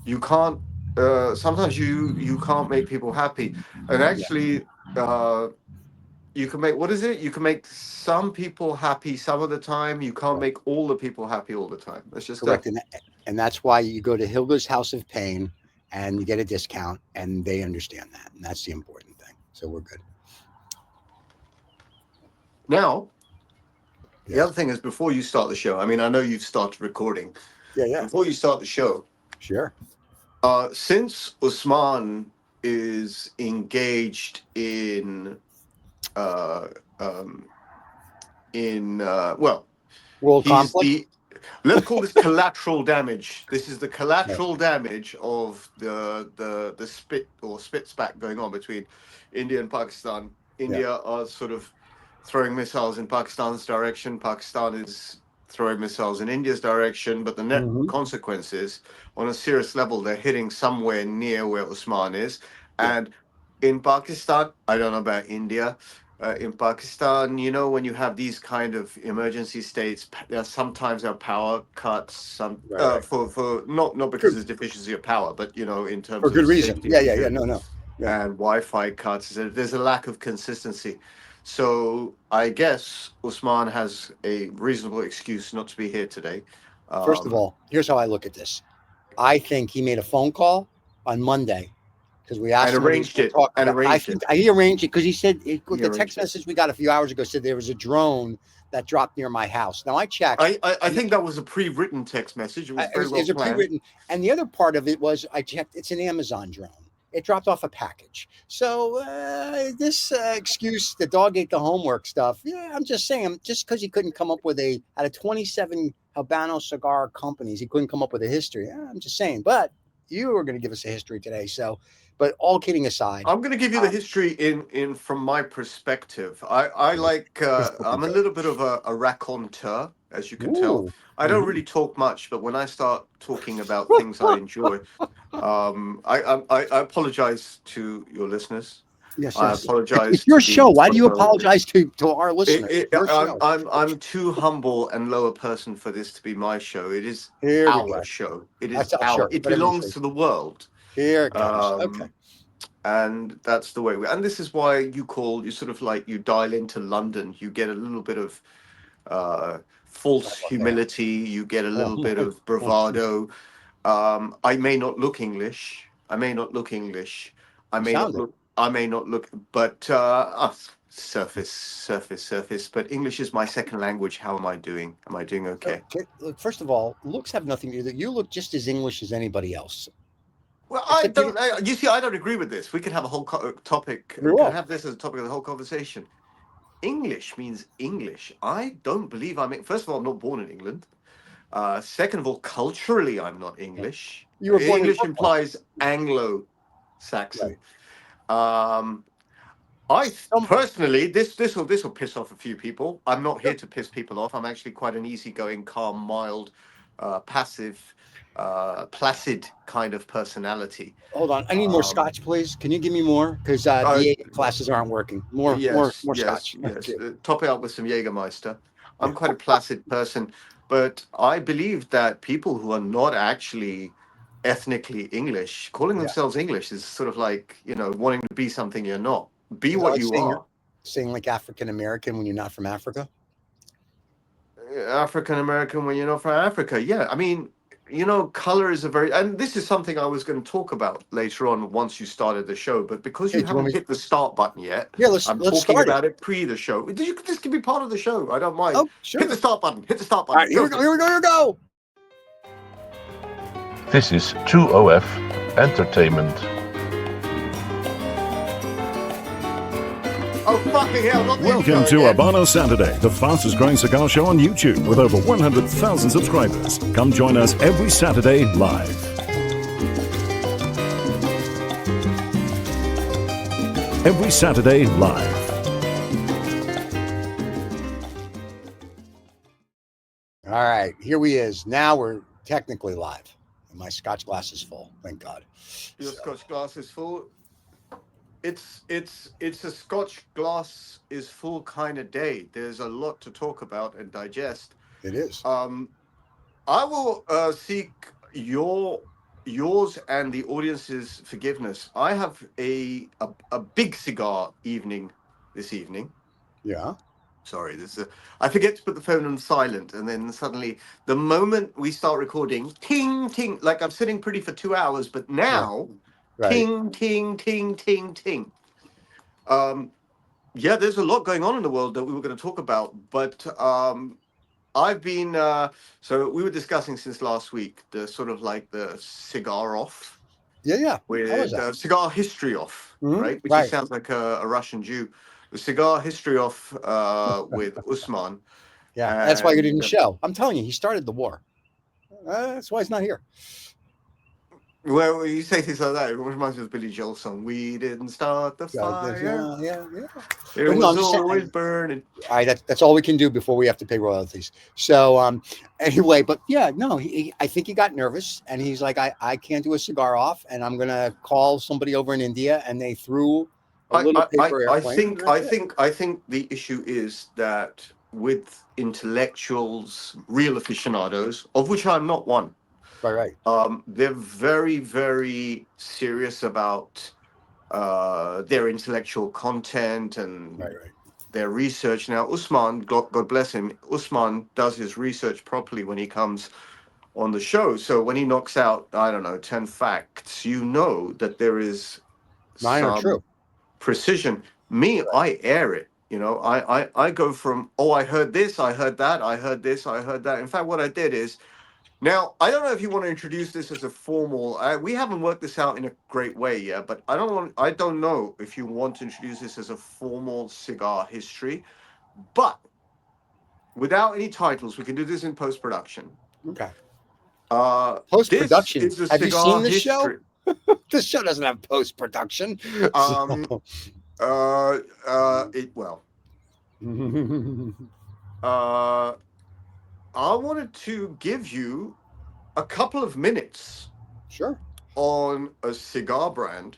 You can't. Sometimes you can't make people happy, and Yeah, actually, uh, you can make, what is it? You can make some people happy some of the time. You can't right. make all the people happy all the time. That's just Correct. And that's why you go to Hilda's House of Pain and you get a discount and they understand that. And that's the important thing. So we're good. now. The Yes. other thing is, before you start the show, I mean, I know you've started recording. Yeah, yeah. Before you start the show, Sure. since Usman is engaged uh, um, well, World he's conflict. the, let's call this collateral damage. This is the Right. collateral damage of the spit or spit spat going on between India and Pakistan. Yeah. India are sort of throwing missiles in Pakistan's direction. Pakistan is throwing missiles in India's direction. But the net Hmm. consequences, on a serious level, they're hitting somewhere near where Usman is. Yeah. And in Pakistan, I don't know about India, in Pakistan, when you have these kind of emergency states, sometimes there are power cuts. Some Right, right. for not because True. there's deficiency of power, but in For terms good of reason. safety Yeah, and yeah, yeah. security, No, no. Yeah. and Wi-Fi cuts. There's a lack of consistency. So I guess Usman has a reasonable excuse not to be here today. First of Um, all, here's how I look at this. I think he made a phone call on Monday because we and asked him what he was arranged going to it. talk And about. I arranged think it. he arranged it because he said with He the text arranged it. message we got a few hours ago said there was a drone that dropped near my house. Now I checked, I and think that was a pre-written text message. It was it very was, well it was a planned. pre-written. And the other part of it was I checked. It's an Amazon drone. It dropped off a package. So this excuse, the dog ate the homework stuff. Yeah, I'm just saying, just because he couldn't come up with out of 27 Habanos cigar companies, he couldn't come up with a history. Yeah, I'm just saying. But you were going to give us a history today. So, but all kidding aside, I'm going to give you the uh, history in from my perspective. I like crystal I'm a control. little bit of a raconteur, as you can tell. Ooh. I don't Hmm. really talk much, but when I start talking about things I enjoy, I apologize to your listeners. Yes, I yes. It's apologize your to the show. Why do you Spotify. apologize to our listeners? It's your show. I'm too humble and low a person for this to be my show. It is Here we our go. show. It is That's our our. sure. It Whatever you belongs say. to the world. Here it comes. Okay. Um, and that's the way and this is why you sort of like, you dial into London, you get a little bit of false Savoir-faire. humility, you get a little bit of bravado. I may not look English, I You may not sound it. look but surface, but English is my second language. How am I doing okay? Okay, look, first of all, looks have nothing to do. You look just as English as anybody else. Well, Except you you see, I don't agree with this. We could have a whole topic, very we could well. have this as a topic of the whole conversation. English means English. I don't believe first of all, I'm not born in England. Second of all, culturally, I'm not English. You were born in English Brooklyn. implies Right. Anglo-Saxon. Um, Some, personally, this will piss off a few people. I'm not here to piss people off. I'm actually quite an easygoing, calm, mild, passive, placid kind of personality. hold on. I need more Um, scotch, please. Can you give me more? Because uh, the classes aren't working. More, more, Yes, more yes, scotch. Thank yes. you. Top it up with some Jägermeister. I'm Yeah. quite a placid person, but I believe that people who are not actually ethnically English, calling Yeah. themselves English, is sort of like, wanting to be something you're not. Be Is that what like you are. saying like African American when you're not from Africa? African American when you're not from Africa. Yeah, I mean, color is a very, and this is something I was going to talk about later on once you started the show, but because Hey, you do you want haven't me? hit the start button yet, Yeah, let's I'm let's talking start it. about it pre the show. This can be part of the show. I don't mind. Oh, Hit the sure. start button. Hit the start All button. right, here Go we go. for it. Here we go. Here we go. This is 2OF Entertainment. Oh fucking hell! Not the Welcome intro to again. Habanos Saturday, the fastest growing cigar show on YouTube with over 100,000 subscribers. Come join us every Saturday live. Every Saturday live. All right, here we is. Now we're technically live. And my scotch glass is full. Thank God. Your So, Scotch glass is full. It's a Scotch glass is full kind of day. There's a lot to talk about and digest. it is. Um, I will seek your yours and the audience's forgiveness, I have a big cigar evening this evening. Yeah. Sorry, I forget to put the phone on silent, and then suddenly, the moment we start recording, ting ting, like I'm sitting pretty for 2 hours, but now, Right. ting ting ting ting ting. Yeah, there's a lot going on in the world that we were going to talk about, but I've been so we were discussing since last week the sort of like the cigar off Yeah. How was with that? cigar history off, right? Which Right. sounds like a Russian Jew. The cigar history off with Usman. Yeah. That's why you didn't And show. I'm telling you, he started the war. That's why he's not here. well, you say things like that, it reminds me of the Billy Joel song. We didn't start the fire. Yeah. It But no, was I'm just saying. always burning. All right, that's all we can do before we have to pay royalties. So anyway, but yeah, no, I think he got nervous and he's like, I can't do a cigar off, and I'm gonna call somebody over in India, and they threw a little paper airplane. I think the issue is that with intellectuals, real aficionados, of which I'm not one, Right. they're very, very serious about their intellectual content and Right. their research. Now, Usman, God bless him, Usman does his research properly when he comes on the show. So when he knocks out, I don't know, 10 facts, you know that there is 9 are some true. precision. Me, I air it. You know, I go from, oh, I heard this, I heard that, I heard this, I heard that. In fact, what I did is, now, I don't know if you want to introduce this as a formal. We haven't worked this out in a great way yet, but I don't know if you want to introduce this as a formal cigar history. But without any titles, we can do this in post production. Okay. Post Post-production. This is a Have you cigar seen this show? history. This show doesn't have post-production. Well. I wanted to give you a couple of minutes. Sure. On a cigar brand,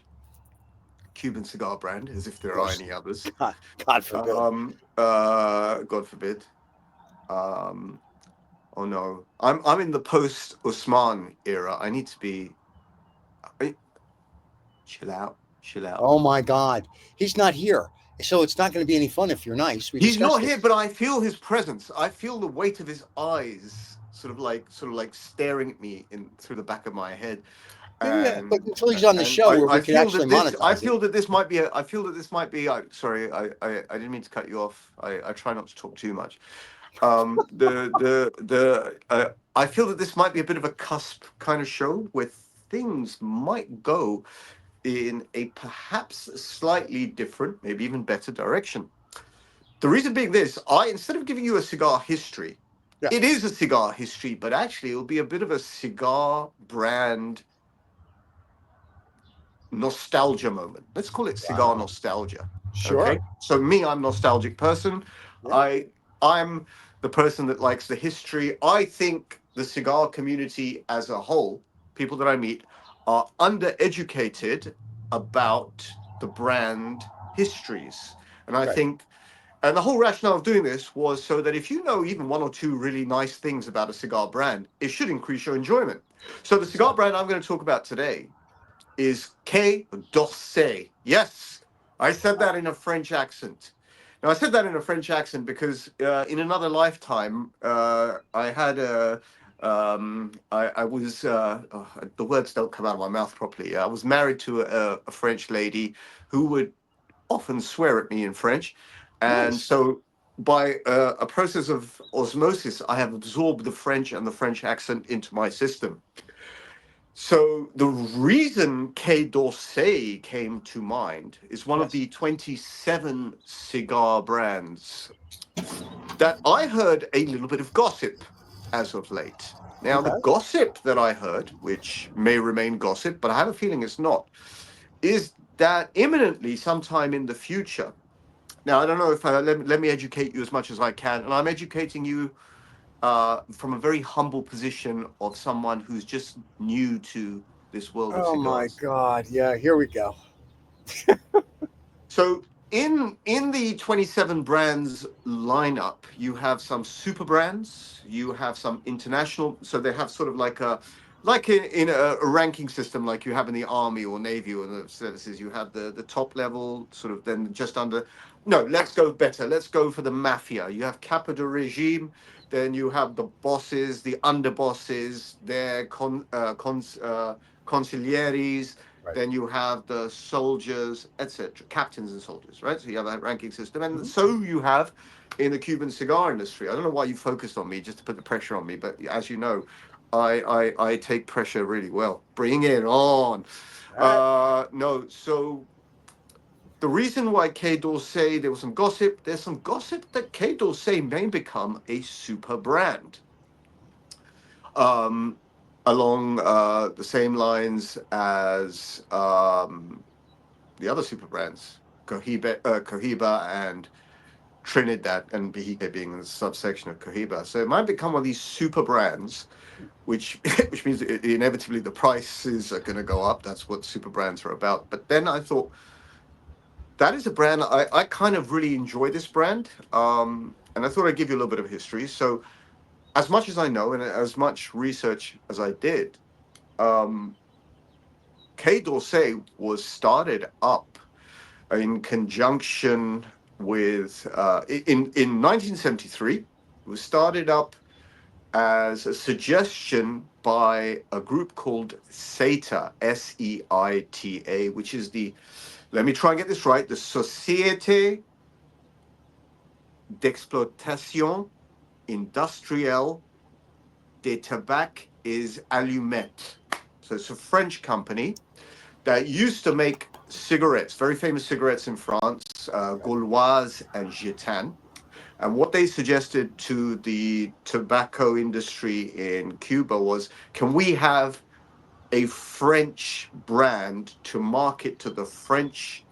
Cuban cigar brand, as if there are any others. God forbid. God forbid. Oh no, I'm in the post Usman era. I need to be. Chill out. Oh my God, he's not here, so it's not going to be any fun if you're nice. He's not here, but I feel his presence. I feel the weight of his eyes, sort of like staring at me through the back of my head. Yeah, but until he's on the show where we can actually monetize it. I feel that this might be. Sorry, I didn't mean to cut you off. I try not to talk too much. I feel that this might be a bit of a cusp kind of show where things might go in a perhaps slightly different, maybe even better direction. The reason being this, instead of giving you a cigar history, it is a cigar history, but actually it'll be a bit of a cigar brand nostalgia moment. Let's call it cigar nostalgia. Sure. Okay? So me, I'm a nostalgic person. Yeah. I'm the person that likes the history. I think the cigar community as a whole, people that I meet, are undereducated about the brand histories. And I think, and the whole rationale of doing this was so that if you know even one or two really nice things about a cigar brand, it should increase your enjoyment. So the cigar brand I'm going to talk about today is Quai D'Orsay. Yes, I said that in a French accent. Now, I said that in a French accent because in another lifetime, I had I was, the words don't come out of my mouth properly. I was married to a French lady who would often swear at me in French. And so by a process of osmosis, I have absorbed the French and the French accent into my system. So the reason Quai D'Orsay came to mind is one of the 27 cigar brands that I heard a little bit of gossip as of late. Now, the gossip that I heard, which may remain gossip, but I have a feeling it's not, is that imminently, sometime in the future. Now, I don't know if let me educate you as much as I can, and I'm educating you from a very humble position of someone who's just new to this world of cigars. Oh my God! Yeah, here we go. So in the 27 brands lineup, you have some super brands, you have some international. So they have sort of like like in a ranking system like you have in the army or navy or the services, you have the top level, sort of then just under. No, let's go better. Let's go for the mafia. You have capo de regime, then you have the bosses, the underbosses, their consiglieres, Right. then you have the soldiers, etc., captains and soldiers, right? So you have that ranking system, and Mhm. so you have in the Cuban cigar industry. I don't know why you focused on me just to put the pressure on me, but as you know, I take pressure really well. Bring it on. All right. No, so the reason why Quai D'Orsay, there was some gossip. There's some gossip that Quai D'Orsay may become a super brand. Um, Along the same lines as the other super brands, Cohiba and Trinidad, and Behike being a subsection of Cohiba. So it might become one of these super brands, which which means inevitably the prices are going to go up. That's what super brands are about. But then I thought that is a brand I kind of really enjoy this brand, and I thought I'd give you a little bit of history. So as much as I know and as much research as I did, um, Quai d'Orsay was started up in conjunction with in 1973. It was started up as a suggestion by a group called SEITA, SEITA, which is the, let me try and get this right, the Société d'Exploitation Industrielle des Tabacs et Allumettes. So it's a French company that used to make cigarettes, very famous cigarettes in France, Gauloise and Gitane. And what they suggested to the tobacco industry in Cuba was, can we have a French brand to market to the French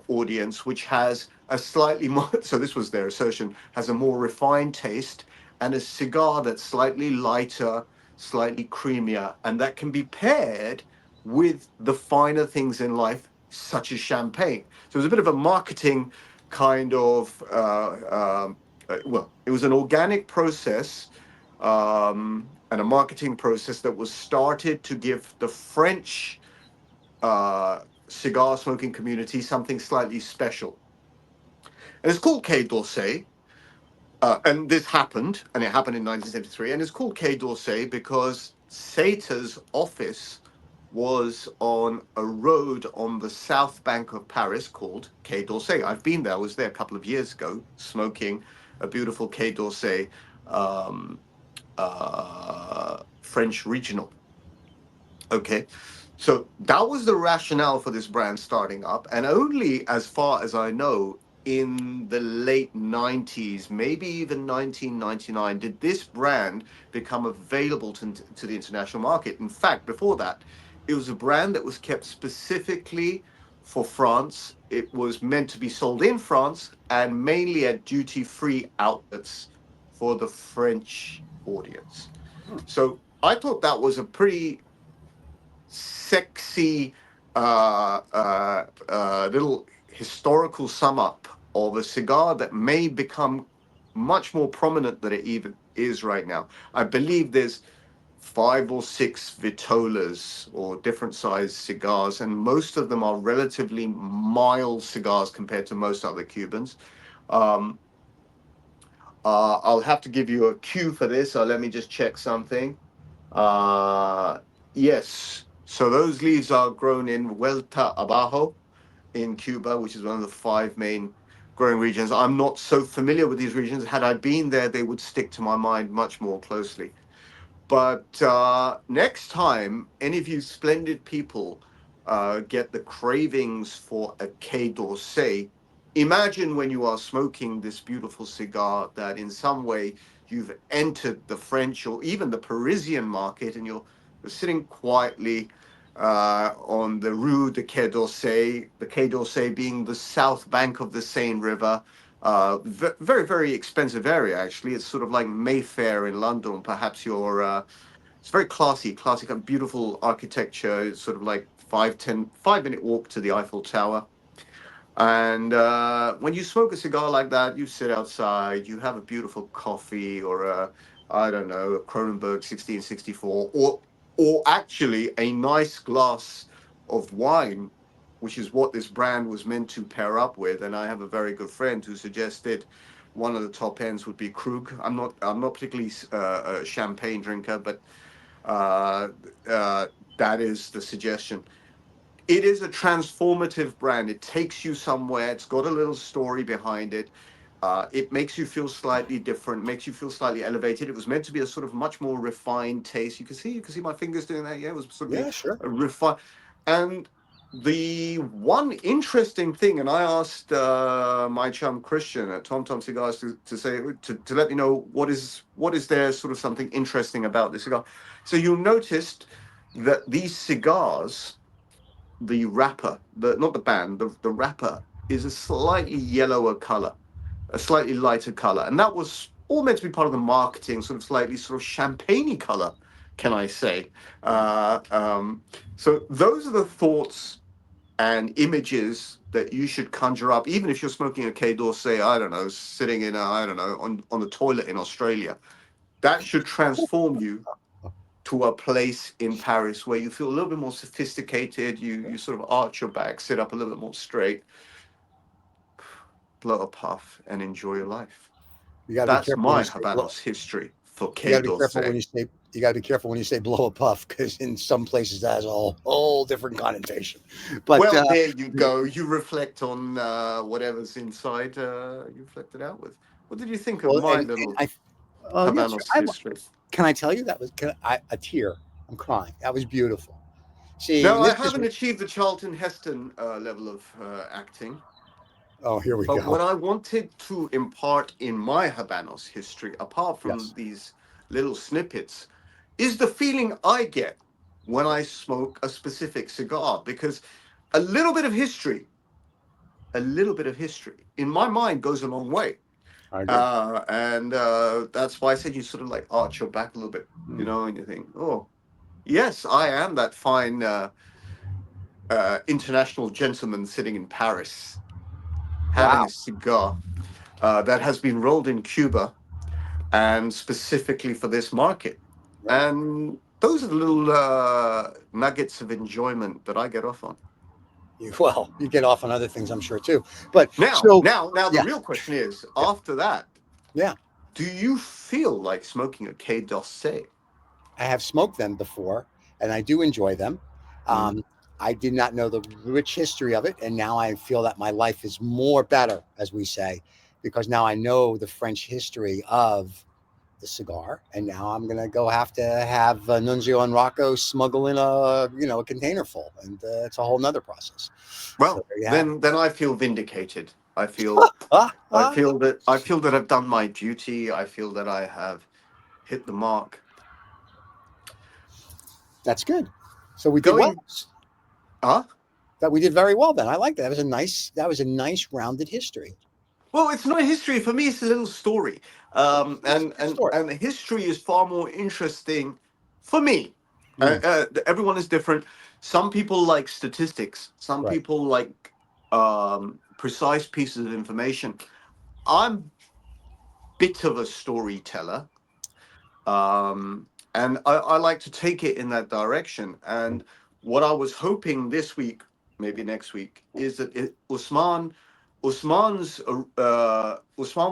audience, which has a slightly more, so this was their assertion, has a more refined taste and a cigar that's slightly lighter, slightly creamier, and that can be paired with the finer things in life, such as champagne. So it was a bit of a marketing kind of, well, it was an organic process and a marketing process that was started to give the French cigar smoking community something slightly special. And it's called Quai d'Orsay. And this happened, and it happened in 1973. And it's called Quai d'Orsay because SEITA's office was on a road on the south bank of Paris called Quai d'Orsay. I've been there. I was there a couple of years ago, smoking a beautiful Quai d'Orsay um, French regional. Okay. So that was the rationale for this brand starting up. And only as far as I know, in the late 90s, maybe even 1999, did this brand become available to the international market. In fact, before that, it was a brand that was kept specifically for France. It was meant to be sold in France and mainly at duty-free outlets for the French audience. So I thought that was a pretty sexy little historical sum up of a cigar that may become much more prominent than it even is right now. I believe there's 5 or 6 vitolas or different sized cigars, and most of them are relatively mild cigars compared to most other Cubans. Um, I'll have to give you a cue for this, so let me just check something. Uh, yes. So those leaves are grown in Vuelta Abajo in Cuba, which is one of the 5 main growing regions. I'm not so familiar with these regions. Had I been there, they would stick to my mind much more closely. But next time, any of you splendid people get the cravings for a Quai d'Orsay, imagine when you are smoking this beautiful cigar that in some way you've entered the French or even the Parisian market and you're sitting quietly on the Rue de Quai d'Orsay, the Quai d'Orsay being the south bank of the Seine River. Very, very expensive area, actually. It's sort of like Mayfair in London. Perhaps it's very classy, kind of beautiful architecture. It's sort of like 5-minute walk to the Eiffel Tower. And when you smoke a cigar like that, you sit outside, you have a beautiful coffee or I don't know, a Kronenberg 1664, or or actually a nice glass of wine, which is what this brand was meant to pair up with. And I have a very good friend who suggested one of the top ends would be Krug. I'm not particularly a champagne drinker, but uh, that is the suggestion. It is a transformative brand. It takes you somewhere. It's got a little story behind it. It makes you feel slightly different, makes you feel slightly elevated. It was meant to be a sort of much more refined taste. You can see my fingers doing that. Yeah, it was sort of Yeah, sure. a refined. And the one interesting thing, and I asked my chum Christian at Tom Tom Cigars to let me know what is there sort of something interesting about this cigar. So you noticed that these cigars, the wrapper, not the band, the wrapper is a slightly yellower color, a slightly lighter color, and that was all meant to be part of the marketing, sort of champagne-y color, can I say? So those are the thoughts and images that you should conjure up, even if you're smoking a Quai D'Orsay, I don't know, sitting in I don't know, on the toilet in Australia. That should transform you to a place in Paris where you feel a little bit more sophisticated. You sort of arch your back, sit up a little bit more straight, blow a puff, and enjoy your life. You got to be That's careful when my you say blow. Habanos history for You got Quai to be careful when D'Orsay. you say. You got to be careful when you say blow a puff, because in some places that has a whole different connotation. But Well, there you go. You reflect on whatever's inside. You reflect it out with. What did you think of well, my and little I, yes, sir. Habanos history? Can I tell you that was a tear? I'm crying. That was beautiful. See, No, and I this is haven't achieved the Charlton Heston level of acting. oh, here we But go. what I wanted to impart in my Habanos history, apart from Yes. these little snippets, is the feeling I get when I smoke a specific cigar. Because a little bit of history, a little bit of history in my mind goes a long way. I agree. And that's why I said you sort of like arch your back a little bit, Mm. and you think, oh, yes, I am that fine international gentleman sitting in Paris having Wow. a cigar that has been rolled in Cuba and specifically for this market. Right. And those are the little nuggets of enjoyment that I get off on. Well, you get off on other things, I'm sure too. But Now, so, now, now, the yeah, real question is: yeah, after that, yeah. do you feel like smoking a Quai d'Orsay? I have smoked them before, and I do enjoy them. Mm. Um, I did not know the rich history of it, and now I feel that my life is more better, as we say, because now I know the French history of the cigar, and now I'm gonna go have to have Nunzio and Rocco smuggle in a container full, and it's a whole nother process. So Well, there you have it. then I feel vindicated. I feel Ah, I ah, feel that I feel that I've done my duty. I feel that I have hit the mark. that's good. So we did well. Going, huh? That we did very well. Then I like that. That was a nice rounded history. Well, it's not history for me. It's a little story, It's a and good and story. and history is far more interesting for me. Mm, Everyone is different. Some people like statistics. Some right. people like precise pieces of information. I'm bit of a storyteller, and I like to take it in that direction. Mm. And what I was hoping this week, maybe next week, is that Usman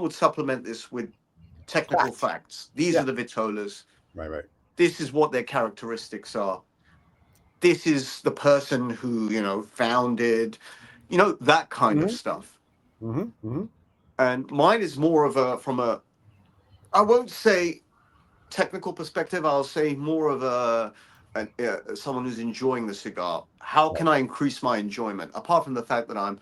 would supplement this with technical Fact. facts. These Yeah. are the vitolas. Right. Right. This is what their characteristics are. This is the person who founded, that kind of Mm-hmm. stuff. Mm-hmm. Mm-hmm. And mine is more of a from a I won't say technical perspective. I'll say more of someone who's enjoying the cigar. How Right. can I increase my enjoyment apart from the fact that I'm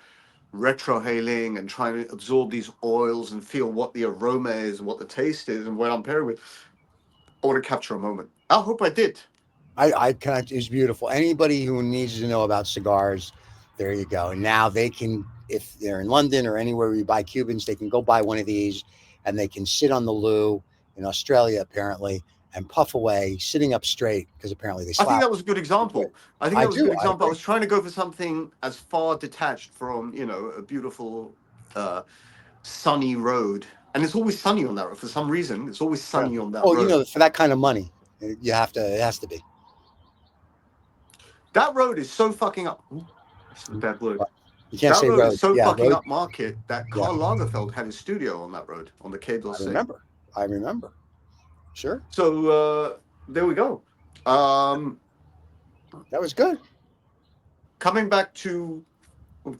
retrohaling and trying to absorb these oils and feel what the aroma is and what the taste is and what I'm pairing with? I want to capture a moment. I hope I did. I kind of, it's beautiful. Anybody who needs to know about cigars, there you go. And now they can, if they're in London or anywhere where you buy Cubans, they can go buy one of these, and they can sit on the loo in Australia apparently and puff away, sitting up straight, because apparently they I think slap. that was a good example. I think I that was a do. good I example. I agree. was trying to go for something as far detached from, a beautiful uh, sunny road. And it's always sunny on that road. For some reason, it's always Yeah. sunny on that Well, road. for that kind of money, you have to. It has to be. That road is so fucking up. Ooh, that's a bad word. You can't That say road road. is so Yeah, fucking road. upmarket that Yeah. Karl Lagerfeld had his studio on that road, on the Quai I D'Orsay. remember. Sure. So there we go. That was good. Coming back to,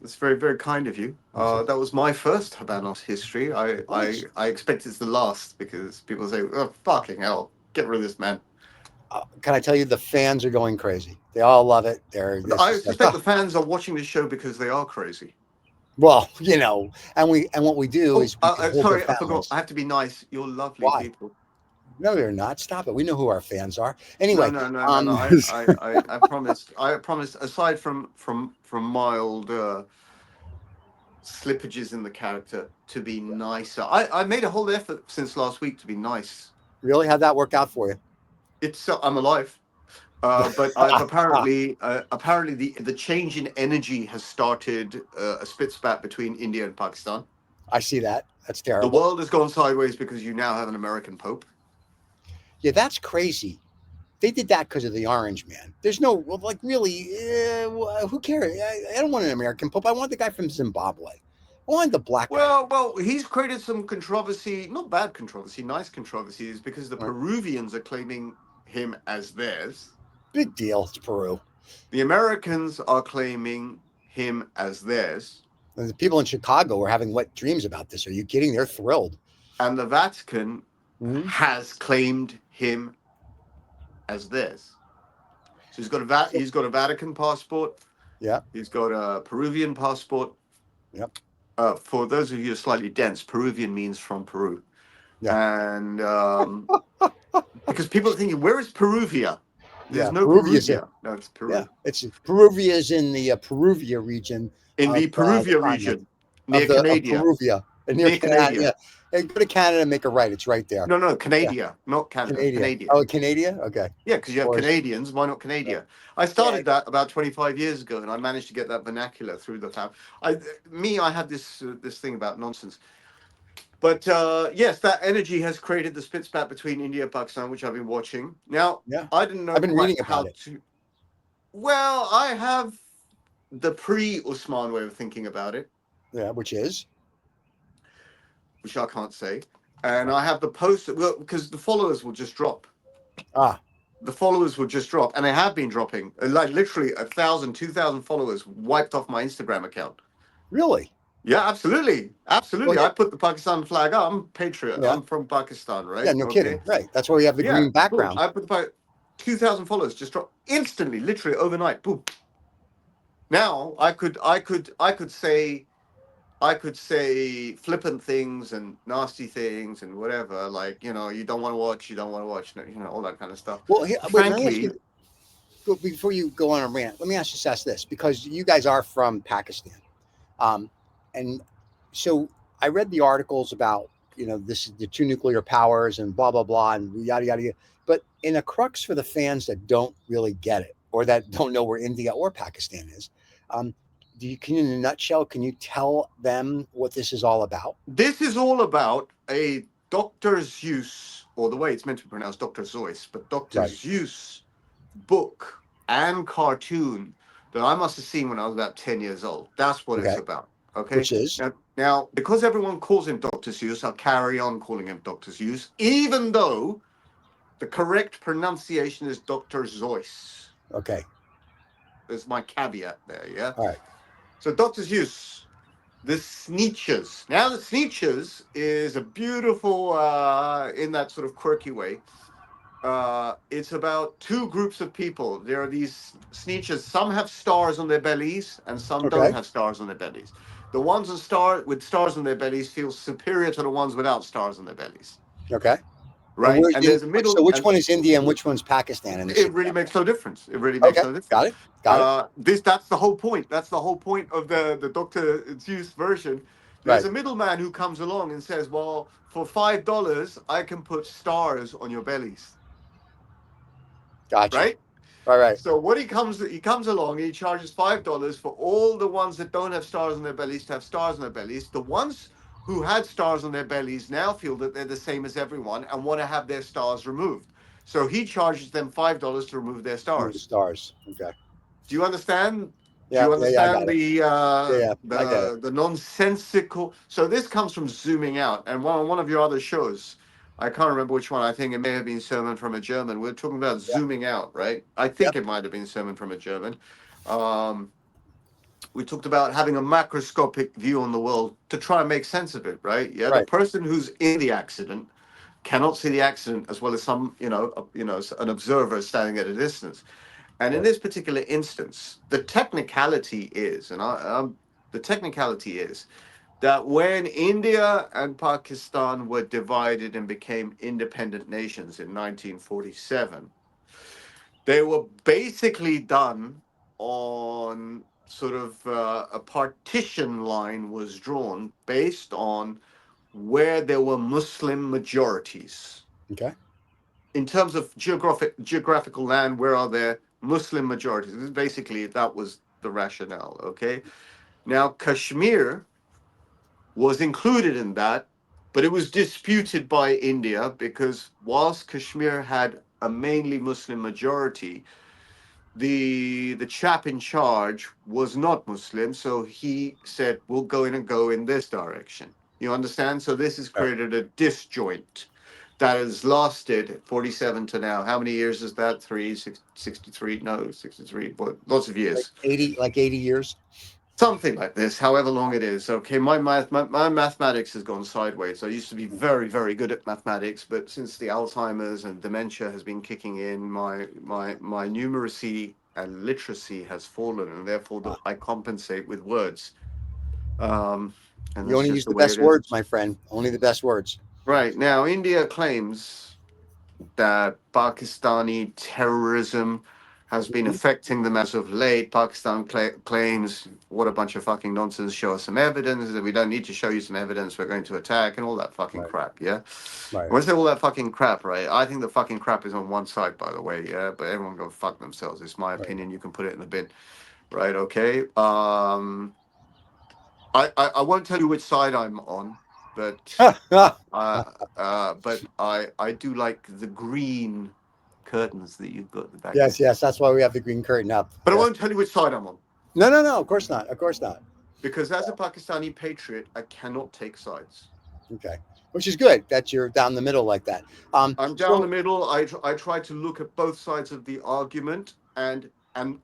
it's very, very kind of you. That was my first Habanos history. I expect it's the last because people say, oh, fucking hell, get rid of this man. Can I tell you, the fans are going crazy. They all love it. I suspect the fans are watching this show because they are crazy. Well, and what we do is we hold sorry, their I forgot. families. I have to be nice. You're lovely Why? people. No, they're not. Stop it. We know who our fans are. Anyway. No. I promised. I promised. Aside from mild slippages in the character, to be nicer. I made a whole effort since last week to be nice. Really? How'd that work out for you? I'm alive. But I've apparently the change in energy has started a spit spat between India and Pakistan. I see that. That's The terrible. world has gone sideways because you now have an American Pope. Yeah, that's crazy. They did that because of the orange man. There's no, really, who cares? I don't want an American Pope. I want the guy from Zimbabwe. I want the black guy. Well, he's created some controversy, not bad controversy, nice controversies, because the Peruvians are claiming him as theirs. Big deal. It's Peru. The Americans are claiming him as theirs. And the people in Chicago are having wet dreams about this. Are you kidding? They're thrilled. And the Vatican has claimed him as theirs. So he's got a Vatican passport. Yeah. He's got a Peruvian passport. Yep. For those of you who are slightly dense, Peruvian means from Peru. Yeah. And because people are thinking, where is Peruvia? There's no Peruvia's Peruvia. No, it's Peru. Yeah, it's Peruvia's in the Peruvia region. In the Peruvia region, near Canada. Perugia. Near Canada. Yeah. Hey, go to Canada and make a right. It's right there. No, Canada, not Canada. Canada. Oh, Canada? Okay. Yeah, because you have Canadians. Why not Canada? I started that about 25 years ago, and I managed to get that vernacular through the family. I have this thing about nonsense. But yes, that energy has created the spit spat between India and Pakistan, which I've been watching. Now, I didn't know. I've been reading about it. Well, I have the pre-Usman way of thinking about it. Yeah, which I can't say. And I have the post, well, because the followers will just drop. The followers will just drop, and they have been dropping. Like literally 1,000, 2,000 followers wiped off my Instagram account. Really? Yeah, absolutely. Well, I put the Pakistan flag up. I'm a patriot. Yeah. I'm from Pakistan, right? Yeah, no kidding. Right. That's why we have the green background. Boom. I put about 2,000 followers just dropped instantly, literally overnight. Boom. Now I could say flippant things and nasty things and whatever, like, you don't want to watch, all that kind of stuff. Well, frankly, before you go on a rant, let me ask this, because you guys are from Pakistan. And so I read the articles about, this is the two nuclear powers and blah, blah, blah, and yada, yada, yada. But in a crux for the fans that don't really get it, or that don't know where India or Pakistan is, in a nutshell, can you tell them what this is all about? This is all about a Dr. Seuss, or the way it's meant to be pronounced, Dr. Seuss, but Dr. Seuss book and cartoon that I must have seen when I was about 10 years old. That's what it's about. Okay. Which is? Now, because everyone calls him Dr. Seuss, I'll carry on calling him Dr. Seuss, even though the correct pronunciation is Dr. Seuss. Okay. There's my caveat there, yeah? All right. So Dr. Seuss, the Sneetches. Now, the Sneetches is a beautiful, in that sort of quirky way. It's about two groups of people. There are these Sneetches. Some have stars on their bellies, and some don't have stars on their bellies. The ones with stars on their bellies feel superior to the ones without stars on their bellies. Okay. Right. And there's a middle. So which one is India and which one's Pakistan? It really makes no difference. It really makes no difference. Got it. That's the whole point. That's the whole point of the Dr. Seuss version. There's a middleman who comes along and says, well, for $5, I can put stars on your bellies. Gotcha. Right? All right. So what he comes along, he charges $5 for all the ones that don't have stars on their bellies to have stars on their bellies. The ones who had stars on their bellies now feel that they're the same as everyone and want to have their stars removed. So he charges them $5 to remove their stars. Stars. Okay. Do you understand? Do Yeah, you yeah, I understand got it. Yeah, I get it. the nonsensical? So this comes from zooming out, and one of your other shows, I can't remember which one. I think it may have been Sermon from a German. We're talking about Yep, zooming out, right? I think yep, it might have been Sermon from a German. Um, we talked about having a macroscopic view on the world to try and make sense of it, right? Yeah, the right, person who's in the accident cannot see the accident as well as some, an observer standing at a distance. And in right. this particular instance, the technicality is, the technicality is that when India and Pakistan were divided and became independent nations in 1947, they were basically done on sort of a partition line was drawn based on where there were Muslim majorities Okay, in terms of geographical land. Where are there Muslim majorities? Basically, that was the rationale. Okay, now Kashmir was included in that, but it was disputed by India because whilst Kashmir had a mainly Muslim majority, the chap in charge was not Muslim, so he said, "We'll go in this direction." You understand? So this has right. created a disjoint that has lasted 47 to now. How many years is that? 63? No, 63. But lots of years. Like 80 years. Something like this, however long it is. Okay, my mathematics has gone sideways. I used to be very, very good at mathematics, but since the Alzheimer's and dementia has been kicking in, my numeracy and literacy has fallen, and therefore Uh, I compensate with words. Um, and you that's only just use the the way it best is. words, my friend. Only the best words. Right now, India claims that Pakistani terrorism has been Mhm. affecting them as of late. Pakistan claims, what a bunch of fucking nonsense, show us some evidence, that we don't need to show you some evidence, we're going to attack, and all that fucking Right, crap, yeah? right. When I say all that fucking crap, right, I think the fucking crap is on one side, by the way, yeah? But everyone go fuck themselves. It's my Right. opinion, you can put it in the bin, right, okay? I won't tell you which side I'm on, but I do like the green curtains that you've got at the back there. Yes, yes. That's why we have the green curtain up. But I Yes. won't tell you which side I'm on No, no, no. Of course not. Of course not. because as a Pakistani patriot, I cannot take sides. Okay. Which is good that you're down the middle like that. I'm down the So middle. I try to look at both sides of the argument, and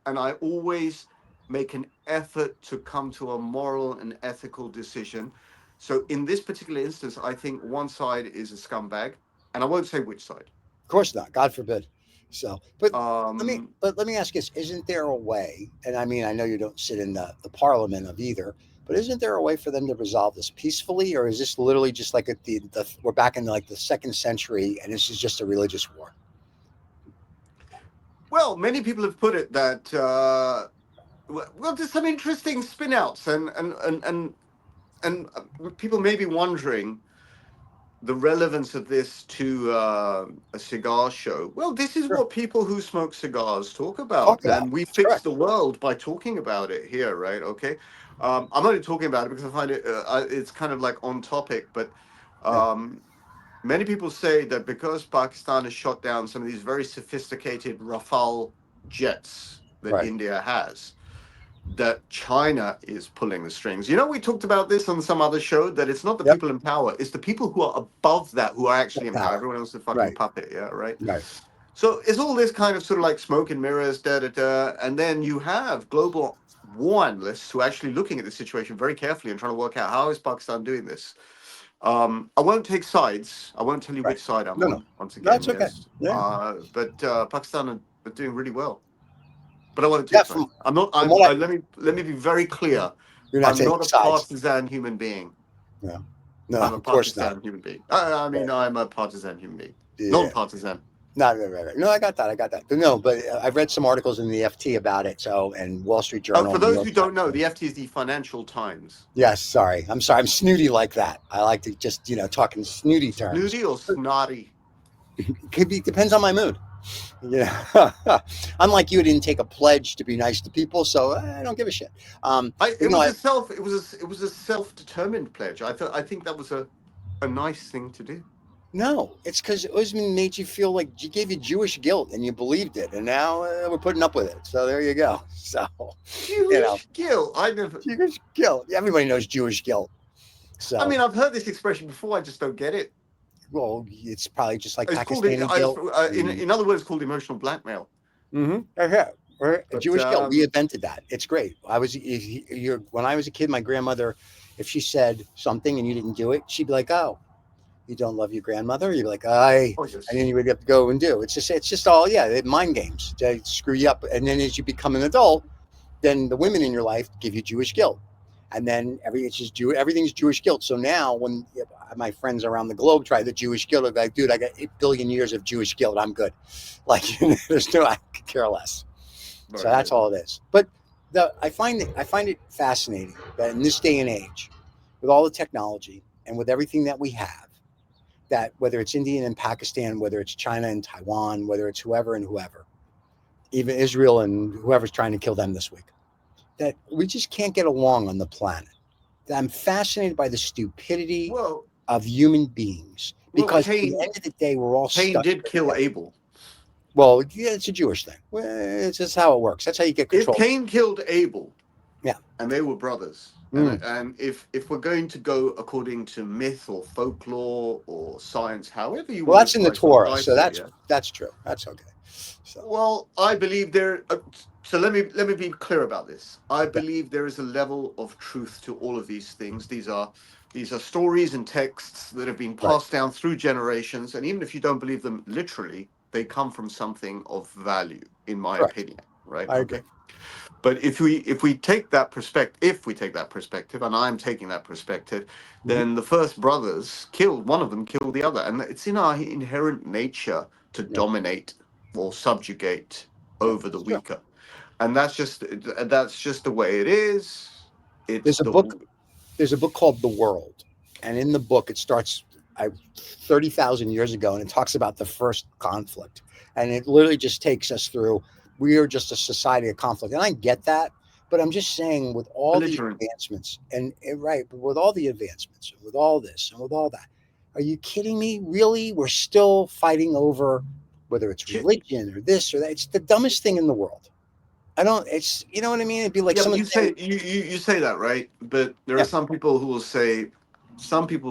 I always make an effort to come to a moral and ethical decision. So in this particular instance, I think one side is a scumbag, and I won't say which side. of course not. God forbid. So, but Um, let me ask you this: isn't there a way? And I mean, I know you don't sit in the parliament of either, but isn't there a way for them to resolve this peacefully, or is this literally just like we're back in like the second century, and this is just a religious war? well, many people have put it that well, there's some interesting spin outs, and people may be wondering the relevance of this to a cigar show. Well, this is Sure. what people who smoke cigars talk about, Talk about. and we That's fix correct. the world by talking about it here, right? Okay, I'm only talking about it because I find it it's kind of like on topic, but Yeah. um, many people say that because Pakistan has shot down some of these very sophisticated Rafale jets that Right. India has, that China is pulling the strings. You know, we talked about this on some other show, that it's not the Yep. people in power, it's the people who are above that who are The actually in power. power. Everyone else is a fucking Right. puppet, yeah, right? Right. So it's all this kind of sort of like smoke and mirrors, da da da. And then you have global war analysts who are actually looking at the situation very carefully and trying to work out how is Pakistan doing this. I won't take sides. I won't tell you Right. which side I'm No, no. on. Once again, That's okay. yes. Yeah. But Pakistan are doing really well. But I won't Yeah. take sides. I'm not. From I'm. what Let me be very clear. you're not I'm taking not a sides. partisan human being. No. No, I'm a of course not. partisan human being. I Right. mean, I'm a partisan human being. Yeah. Non-partisan. No, right. No, I got that. I got that. But no, but I've read some articles in the FT about it. So, and Wall Street Oh, Journal, for New those York who don't Times. know, the FT is the Financial Times. Yes, sorry. I'm sorry. I'm snooty like that. I like to just, talk in snooty terms. Snooty or snotty? Could be, depends on my mood. Yeah. Unlike you, didn't take a pledge to be nice to people, so I don't give a shit. It You know, was I, a self. It was a self-determined pledge. I think that was a nice thing to do. No, it's because Usman made you feel like he gave you Jewish guilt and you believed it, and now we're putting up with it. So there you go. So Jewish guilt. I never. Jewish guilt. Everybody knows Jewish guilt. So I mean, I've heard this expression before. I just don't get it. well, it's probably just like It's called Pakistani guilt. in other words, called emotional blackmail. But Jewish guilt. We invented that. It's great. When I was a kid, my grandmother, if she said something and you didn't do it, she'd be like, "Oh, you don't love your grandmother." You'd be like, "I," oh, yes. and then you would have to go and do. It's just all mind games to screw you up. And then as you become an adult, then the women in your life give you Jewish guilt, and then everything's Jewish guilt. So now when my friends around the globe try the Jewish guilt, I'm like, dude, I got 8 billion years of Jewish guilt. I'm good. Like there's no, I could care less. Right. So that's all it is. But I find it fascinating that in this day and age, with all the technology and with everything that we have, that whether it's India and Pakistan, whether it's China and Taiwan, whether it's whoever and whoever, even Israel and whoever's trying to kill them this week, that we just can't get along on the planet. I'm fascinated by the stupidity of human beings because at the end of the day, we're all Cain stuck. did kill Abel. Well, yeah, it's a Jewish thing. Well, it's just how it works. That's how you get control. If Cain killed Abel, yeah, and they were brothers, and if we're going to go according to myth or folklore or science, however you want, that's in the Torah, so that's true. That's okay. So. Well, I believe there. So let me be clear about this. I believe there is a level of truth to all of these things. These are stories and texts that have been passed down through generations, and even if you don't believe them literally, they come from something of value, in my opinion. Right? I agree. But if we take that perspective, and I'm taking that perspective, then the first brothers one of them killed the other, and it's in our inherent nature to dominate or subjugate over the weaker, and that's just the way it is. There's a book called The World, and in the book it starts 30,000 years ago, and it talks about the first conflict, and it literally just takes us through. We are just a society of conflict, and I get that, but I'm just saying with all the advancements but with all the advancements, and with all this and with all that, are you kidding me? Really, we're still fighting over whether it's religion or this or that. It's the dumbest thing in the world. It's, you know what I mean? It'd be like you say that, right? But there are some people who will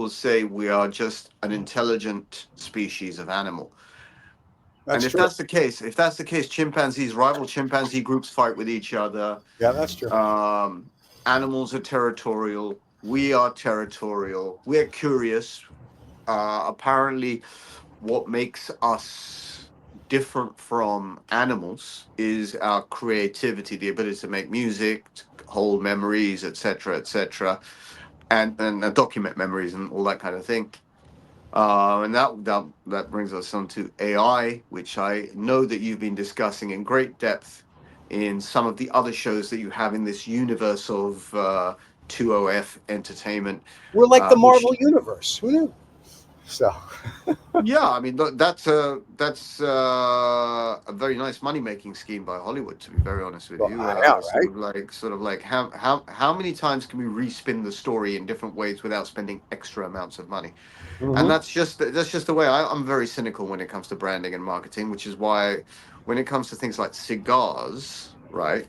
say we are just an intelligent species of animal. If that's the case, rival chimpanzee groups fight with each other. Yeah, that's true. Animals are territorial. We are territorial. We're curious. Apparently, what makes us different from animals is our creativity, the ability to make music, to hold memories, etc., and document memories and all that kind of thing. And that brings us on to AI, which I know that you've been discussing in great depth in some of the other shows that you have in this universe of 2OF entertainment. We're like the Marvel universe. Who knew? So yeah, I mean that's a very nice money making scheme by Hollywood, to be very honest with you. Sort of like how many times can we respin the story in different ways without spending extra amounts of money? And that's just the way I'm very cynical when it comes to branding and marketing, which is why when it comes to things like cigars, right?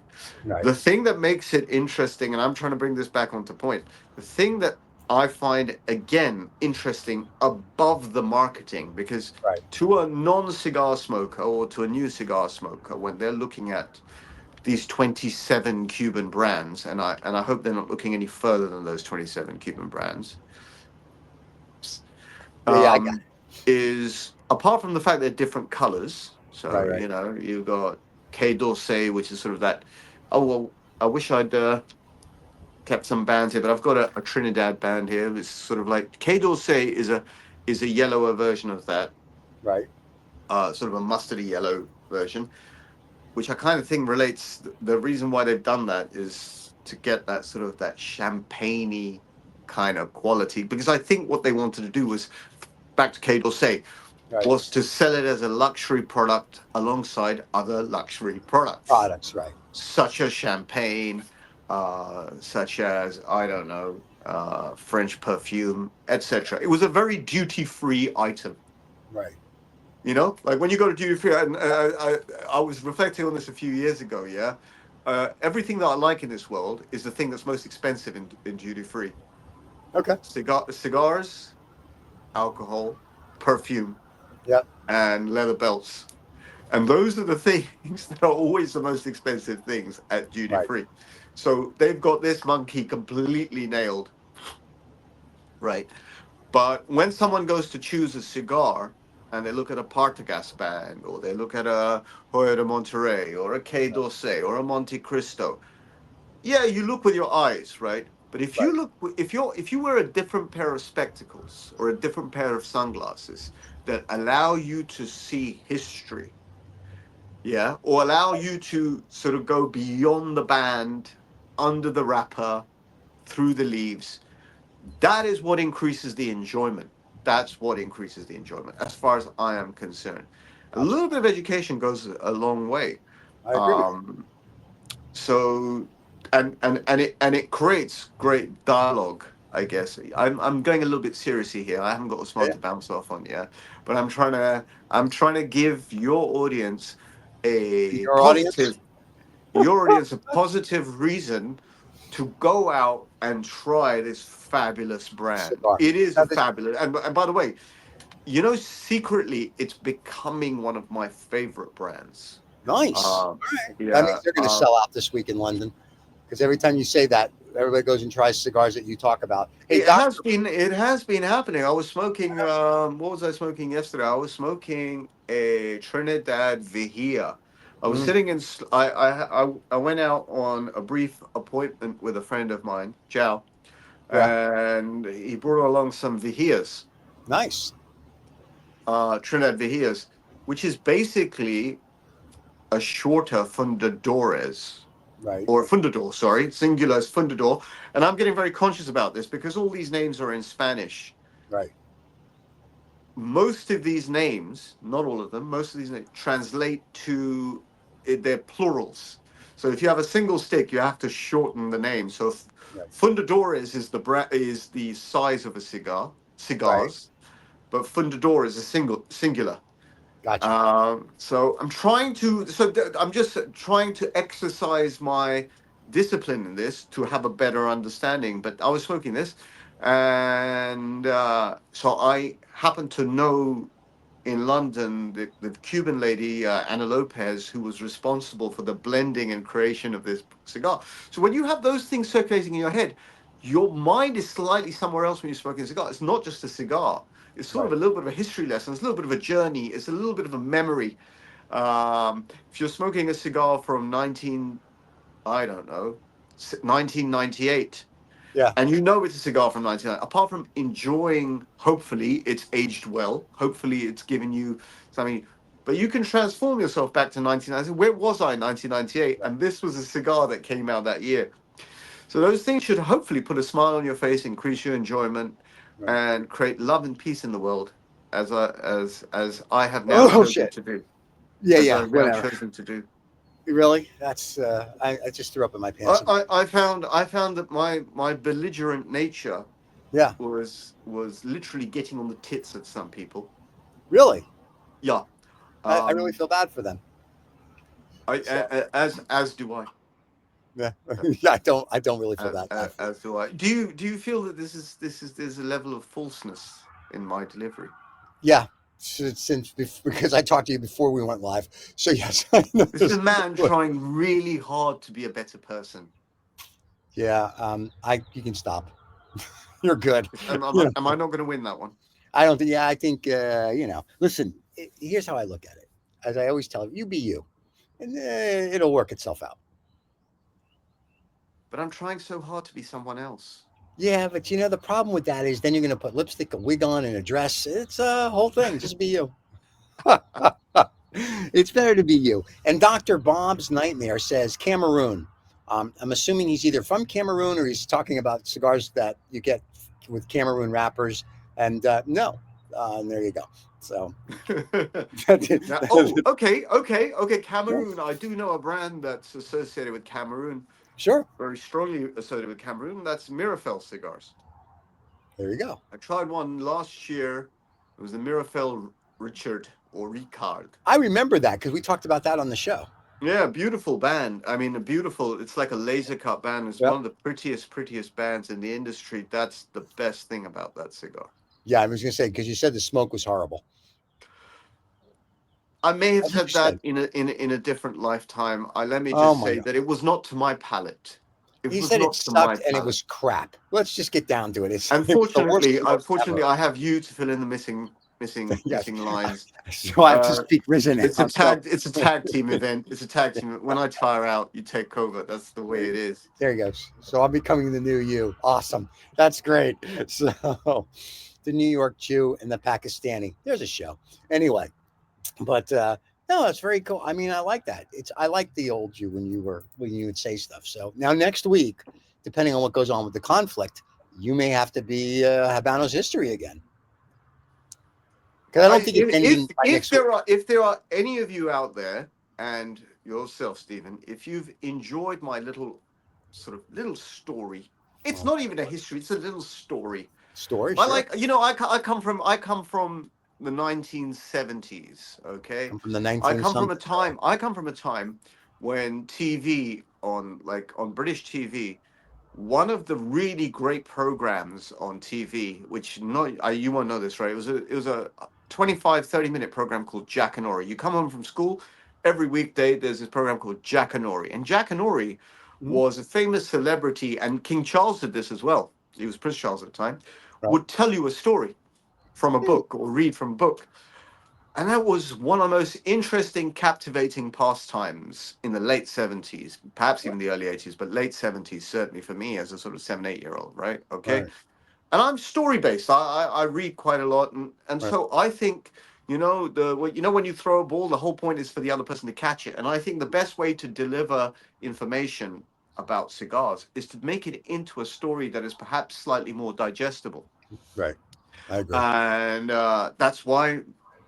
The thing that makes it interesting, and I'm trying to bring this back onto point, the thing that I find, again, interesting above the marketing, because to a non-cigar smoker or to a new cigar smoker, when they're looking at these 27 Cuban brands, and I hope they're not looking any further than those 27 Cuban brands, I got it. is apart from the fact they're different colors. So, you know, you've got Quai D'Orsay, which is sort of that, I wish I'd kept some bands here, but I've got a Trinidad band here. It's sort of like Quai D'Orsay is a yellower version of that, sort of a mustardy yellow version, which I kind of think relates. The reason why they've done that is to get that sort of that champagne-y kind of quality, because I think what they wanted to do was, back to Quai D'Orsay, was to sell it as a luxury product alongside other luxury products, such as champagne, such as, I don't know, French perfume, etc. It was a very duty-free item. Right. You know, like when you go to duty free, and I was reflecting on this a few years ago. Yeah, everything that I like in this world is the thing that's most expensive in duty free. Okay. Cigars, alcohol, perfume, Yeah. and leather belts. And those are the things that are always the most expensive things at duty Right. free. So they've got this monkey completely nailed, right? But when someone goes to choose a cigar and they look at a Partagas band, or they look at a Hoyo de Monterrey, or a Quai D'Orsay, or a Monte Cristo, yeah, you look with your eyes, right? But if Right. you look, if you wear a different pair of spectacles or a different pair of sunglasses that allow you to see history, yeah, or allow you to sort of go beyond the band, under the wrapper, through the leaves, that is what increases the enjoyment. That's what increases the enjoyment, as far as I am concerned. A little bit of education goes a long way. I agree with you. Um, so, and it creates great dialogue. I guess I'm going a little bit seriously here. I haven't got a Yeah. smoke to bounce off on yet, but I'm trying to give your audience a Your audience. positive your audience a positive reason to go out and try this fabulous brand. Cigar. It is Now, a fabulous, and by the way, secretly, it's becoming one of my favorite brands. nice. Um, That yeah, means they're going to sell out this week in London because every time you say that, everybody goes and tries cigars that you talk about. Hey, it Doctor. has been happening. I was smoking. What was I smoking yesterday? I was smoking a Trinidad Vihia. I was Mm, sitting in. I went out on a brief appointment with a friend of mine, Jow, yeah. and he brought along some Vihias, Nice. Trinidad Vihias, which is basically a shorter Fundadores. Right. Or Fundador, sorry, singular is Fundador. And I'm getting very conscious about this because all these names are in Spanish. Right. Most of these names, not all of them, most of these names translate to they're plurals. So if you have a single stick, you have to shorten the name. So Right. Fundadores is the size of a Right. cigars, but Fundador is a singular. Gotcha. So I'm just trying to exercise my discipline in this to have a better understanding. But I was smoking this, and so I happen to know in London the Cuban lady Ana Lopez, who was responsible for the blending and creation of this cigar. So when you have those things circulating in your head, your mind is slightly somewhere else when you're smoking a cigar. It's not just a cigar. It's sort of Right. a little bit of a history lesson. It's a little bit of a journey. It's a little bit of a memory. If you're smoking a cigar from I don't know, 1998, Yeah. and you know it's a cigar from 1999, apart from enjoying, hopefully it's aged well, hopefully it's given you something, but you can transform yourself back to 1990. Where was I in 1998? Right. And this was a cigar that came out that year. So those things should hopefully put a smile on your face, increase your enjoyment, Right. and create love and peace in the world, as I have now Oh chosen shit. to do. Yeah. As Yeah. I've now Whatever. chosen to do. Really? That's. I just threw up in my pants. I found that my belligerent nature Yeah. was literally getting on the tits of some people. Really. Yeah. I really Um. feel bad for them. So, As do I. yeah. Yeah. I don't really feel that bad for them. As do I. Do you feel that there's a level of falseness in my delivery? Yeah. Since because I talked to you before we went live. So yes, I know This is a man trying really hard to be a better person. Yeah. You can stop. You're good. Am, am, You I- know, am I not going to win that one? I don't think. Yeah. I think. Listen. Here's how I look at it. As I always tell you, you be you, and it'll work itself out. But I'm trying so hard to be someone else. Yeah, but the problem with that is then you're going to put lipstick, a wig on, and a dress. It's a whole thing. Just be you. It's better to be you. And Dr. Bob's Nightmare says Cameroon. I'm assuming he's either from Cameroon or he's talking about cigars that you get with Cameroon wrappers. And no, and there you go. So, Okay. Cameroon. I do know a brand that's associated with Cameroon. Sure. very strongly associated with Cameroon. That's Mirafel cigars. There you go. I tried one last year. It was the Mirafel Richard or Ricard. I remember that because we talked about that on the show. Yeah, beautiful band. I mean, it's like a laser cut band. It's Yep. one of the prettiest bands in the industry. That's the best thing about that cigar. Yeah, I was going to say, because you said the smoke was horrible. I may have That's what said you that in a different lifetime. Let me Oh just my say God. that it was not to my palate. It He was said it not to my sucked and it palate. was crap. Let's just get down to it. It was the worst Unfortunately, smoke ever. I have you to fill in the missing Yes. lines. So I have to Uh, speak risen now. It's a tag team event. It's a tag team. When I tire out, you take over. That's the way it is. There he goes. So I'm becoming the new you. Awesome. That's great. So the New York Jew and the Pakistani. There's a show. Anyway, but no, it's very cool. I mean, I like that. I like the old you when you would say stuff. So now next week, depending on what goes on with the conflict, you may have to be Habanos history again. Because I don't think it's ending by next week. If there are any of you out there, and yourself, Stephen, if you've enjoyed my little story, it's not even a history; it's a little story. Story. I Sure. like, I come from the 1970s. Okay, I'm from the I come from 19 I come from a time when TV on British TV. One of the really great programs on TV, which you won't know this, right? It was a 25-30 minute program called Jack and Ori. You come home from school, every weekday there's this program called Jack and Ori. And Jack and Ori was a famous celebrity, and King Charles did this as well. He was Prince Charles at the time, Right. would tell you a story from a book or read from a book. And that was one of the most interesting, captivating pastimes in the late 70s, perhaps even the early 80s, but late 70s, certainly for me as a sort of 7-8-year-old, right? Okay. Right. And I'm story-based. I read quite a lot. And Right. So I think, when you throw a ball, the whole point is for the other person to catch it. And I think the best way to deliver information about cigars is to make it into a story that is perhaps slightly more digestible. Right. I agree. And that's why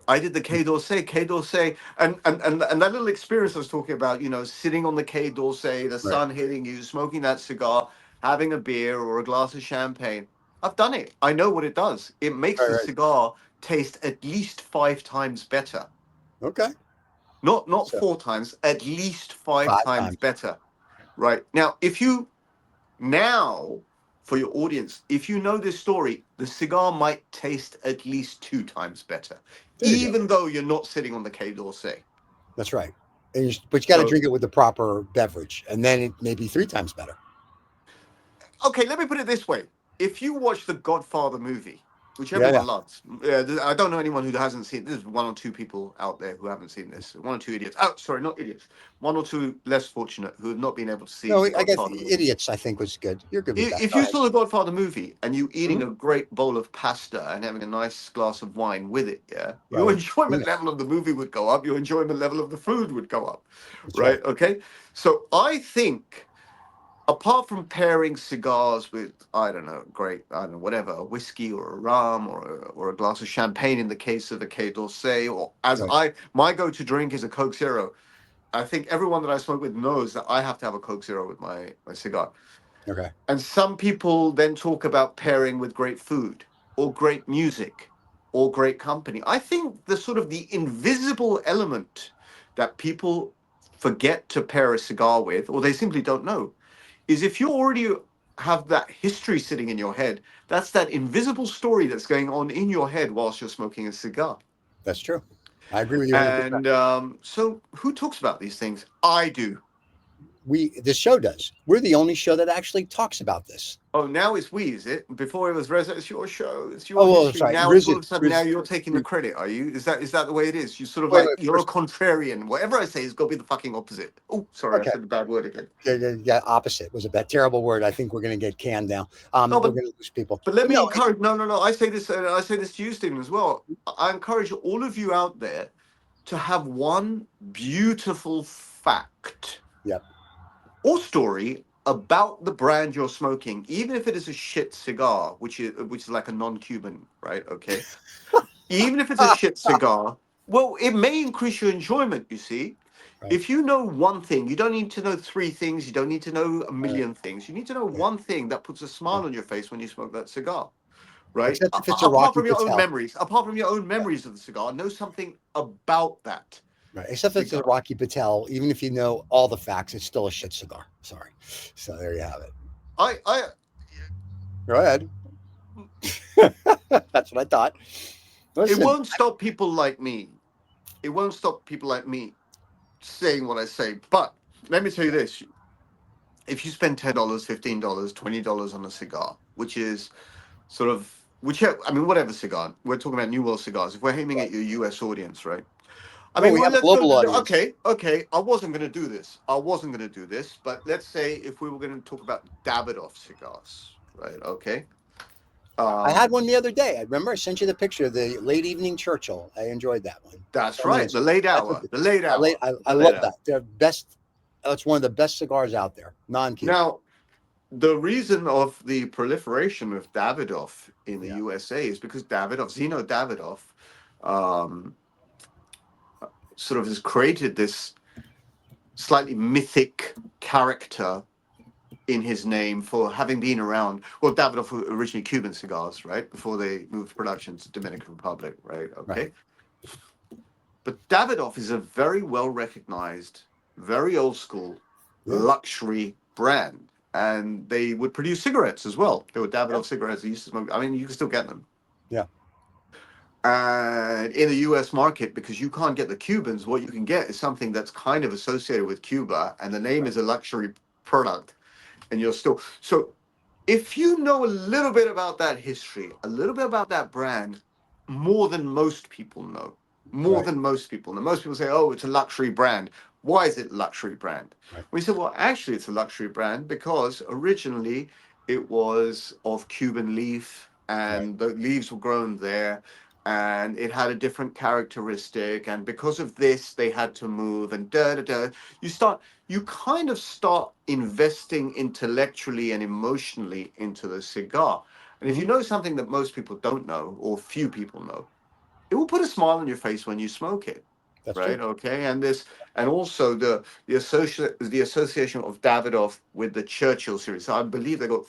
I did the Quai D'Orsay, and that little experience I was talking about, sitting on the Quai D'Orsay, the sun hitting you, smoking that cigar, having a beer or a glass of champagne. I've done it. I know what it does. It makes the cigar taste at least 5 times better. Okay. Not 4 times, at least 5 times better. Right. Now, for your audience, if you know this story, the cigar might taste at least 2 times better, even though you're not sitting on the Quai d'Orsay. That's right. But you got to drink it with the proper beverage, and then it may be 3 times better. Okay, let me put it this way. If you watch the Godfather movie, which everyone loves, I don't know anyone who hasn't seen it. There's 1 or 2 people out there who haven't seen this. 1 or 2 idiots. Oh, sorry, not idiots. 1 or 2 less fortunate who have not been able to see the I guess Godfather movie. idiots, I think, was good. You're good with that. If you saw the Godfather movie and you eating a great bowl of pasta and having a nice glass of wine with it, your enjoyment level of the movie would go up. Your enjoyment level of the food would go up, right? Okay, so I think, apart from pairing cigars with whatever, a whiskey or a rum or a glass of champagne in the case of a Quai d'Orsay, or my go-to drink is a Coke Zero. I think everyone that I smoke with knows that I have to have a Coke Zero with my cigar. Okay. And some people then talk about pairing with great food or great music or great company. I think the invisible element that people forget to pair a cigar with, or they simply don't know, is if you already have that history sitting in your head, that's that invisible story that's going on in your head whilst you're smoking a cigar. That's true. I agree with you. And so who talks about these things? I do. This show does. We're the only show that actually talks about this. Oh, now it's we, is it? Before it was Reza, it's your show. It's your history. Sorry. Now it's all of a sudden, now you're taking the credit, are you? Is that the way it is? You sort of you're a contrarian. Whatever I say is got to be the fucking opposite. Oh, sorry, I said the bad word again. Yeah, opposite was a bad, terrible word. I think we're going to get canned now. We're going to lose people. But let me encourage. No. I say this to you, Stephen, as well. I encourage all of you out there to have one beautiful fact. Yep. Or story about the brand you're smoking, even if it is a shit cigar, which is like a non-Cuban, right? Okay. Even if it's a shit cigar, well, it may increase your enjoyment, you see. Right. If you know one thing, you don't need to know three things. You don't need to know a million things. You need to know one thing that puts a smile on your face when you smoke that cigar, right? Except if it's a Apart Rocky from your own Patel. memories, apart from your own memories of the cigar, know something about that. Right. Except if it's a cigar. Rocky Patel, even if you know all the facts, it's still a shit cigar. Sorry. So there you have it. I Go ahead. That's what I thought. it Listen, won't stop people like me. It won't stop people like me saying what I say. But let me tell you this: if you spend $10, $15, $20 on a cigar, which is sort of whichever, I mean, whatever cigar, we're talking about New World cigars. If we're aiming at your US audience, right? I no, mean, we well, have a let's go. global audience. Okay. I wasn't going to do this. But let's say if we were going to talk about Davidoff cigars, right? Okay. I had one the other day. I remember I sent you the picture of the late evening Churchill. I enjoyed that one. That's So, I mean, right. The late that's hour. what- The late hour. I love that. They're best. That's one of the best cigars out there. Non-Cuban. Now, the reason of the proliferation of Davidoff in the Yeah. USA is because Zeno Davidoff, um, sort of has created this slightly mythic character in his name for having been around. Well, Davidoff were originally Cuban cigars, right? Before they moved production to Dominican Republic, right? Okay. Right. But Davidoff is a very well recognized, very old school luxury brand. And they would produce cigarettes as well. There were Davidoff cigarettes they used to smoke. I mean, you can still get them. Yeah. And in the US market, because you can't get the Cubans, what you can get is something that's kind of associated with Cuba, and the name is a luxury product. And you're still so if you know a little bit about that history, a little bit about that brand, more than most people know. Most people say, oh, it's a luxury brand. Why is it a luxury brand? Right. We said, well, actually, it's a luxury brand because originally it was of Cuban leaf and the leaves were grown there and it had a different characteristic. And because of this, they had to move and you kind of start investing intellectually and emotionally into the cigar. And if you know something that most people don't know or few people know, it will put a smile on your face when you smoke it. That's right. true. Okay. And also the association of Davidoff with the Churchill series. So I believe they've got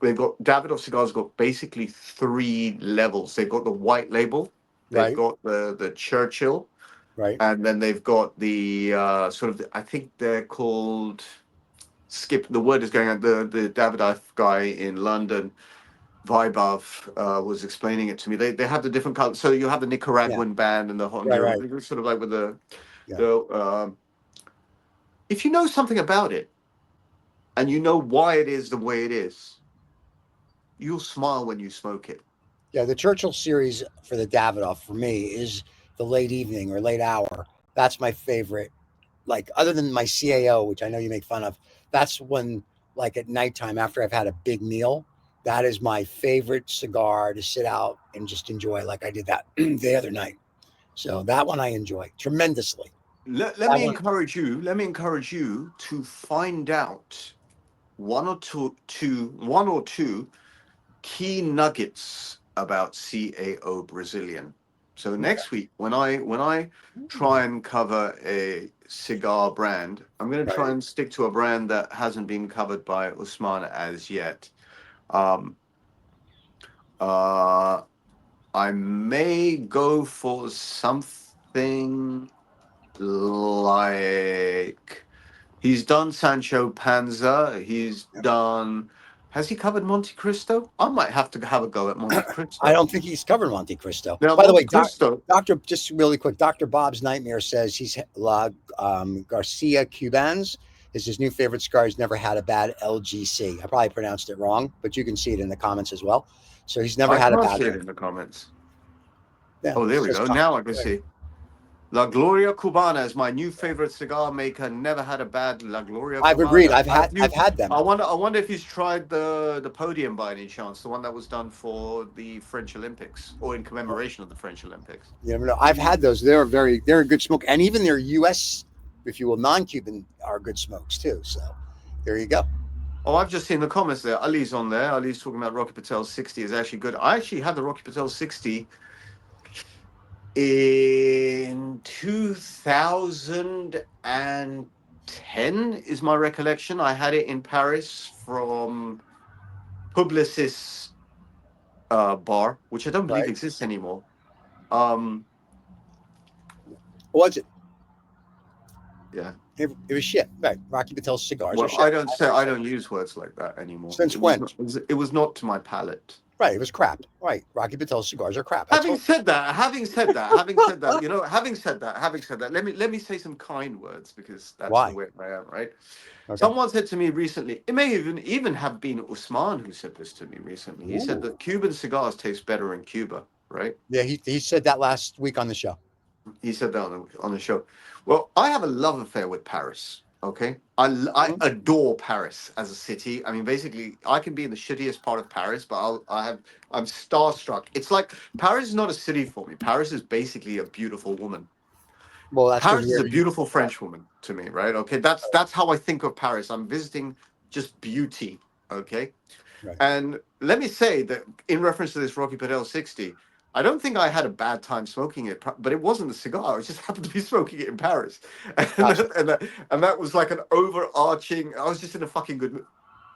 Davidoff cigars got basically three levels. They've got the white label, they've got the Churchill, Right. and then they've got the I think they're called the word is going out, the Davidoff guy in London, Vibov, was explaining it to me. They have the different colors. So you have the Nicaraguan band and the Honduran, sort of like with the if you know something about it and you know why it is the way it is, you'll smile when you smoke it. Yeah, the Churchill series for the Davidoff for me is the late evening or late hour. That's my favorite. Like other than my CAO, which I know you make fun of, that's when like at nighttime after I've had a big meal, that is my favorite cigar to sit out and just enjoy like I did that the other night. So that one I enjoy tremendously. Let me encourage you to find out one or two key nuggets about CAO Brazilian. So next week, when I try and cover a cigar brand, I'm going to try and stick to a brand that hasn't been covered by Usman as yet. I may go for something like he's done Sancho Panza. He's done. Has he covered Monte Cristo? I might have to have a go at Monte Cristo. I don't think he's covered Monte Cristo. Now, by the way, Cristo, Doctor, just really quick, Dr. Bob's Nightmare says he's Garcia Cubans is his new favorite cigar. He's never had a bad LGC. I probably pronounced it wrong, but you can see it in the comments as well. So he's never had a bad. I see it in the comments. Yeah, oh, there we go. Now I can see. La Gloria Cubana is my new favorite cigar maker. Never had a bad La Gloria Cubana. I've agreed. I've had them. I wonder if he's tried the podium by any chance, the one that was done for the French Olympics or in commemoration of the French Olympics. You never know. I've had those. They're a good smoke, and even their U.S., if you will, non-Cuban are good smokes too. So there you go. Oh, I've just seen the comments there. Ali's on there. Ali's talking about Rocky Patel 60 is actually good. I actually had the Rocky Patel 60 In 2010 is my recollection. I had it in Paris from Publicis bar, which I don't believe Right. exists anymore. Um, What was it? yeah. It was shit. Right. Rocky Patel's cigars are Well, shit. I don't use words like that anymore. Since when? It was not to my palate. Right. It was crap. Right. Rocky Patel's cigars are crap. I told Having said that, having said that, let me say some kind words because that's the Why? way I am, right? Okay. Someone said to me recently, it may even have been Usman who said this to me recently. He said Ooh. that Cuban cigars taste better in Cuba, right? Yeah, he said that last week on the show. He said that on the show. Well, I have a love affair with Paris. Okay, I Mhm. adore Paris as a city. I mean, basically, I can be in the shittiest part of Paris, but I'm starstruck. It's like Paris is not a city for me. Paris is basically a beautiful woman. Well, that's because Paris is you're a beautiful French woman to me, right? Okay, that's how I think of Paris. I'm visiting just beauty. Okay, right. and let me say that in reference to this Rocky Patel 60, I don't think I had a bad time smoking it, but it wasn't a cigar. I just happened to be smoking it in Paris. And Gotcha. that was like an overarching, I was just in a fucking good mood.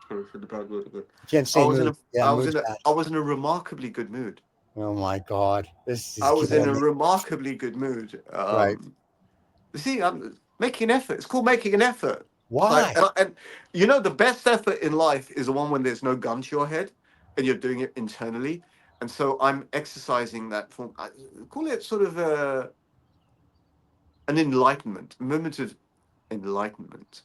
Sorry for the bad word. Can't say mood. Yeah, mood's bad. I was in a remarkably good mood. Oh my God. This is I was in killing a me. remarkably good mood. Right. See, I'm making an effort. It's called making an effort. Like, Why? and you know, the best effort in life is the one when there's no gun to your head and you're doing it internally. And so I'm exercising that form. I call it sort of an enlightenment, a moment of enlightenment.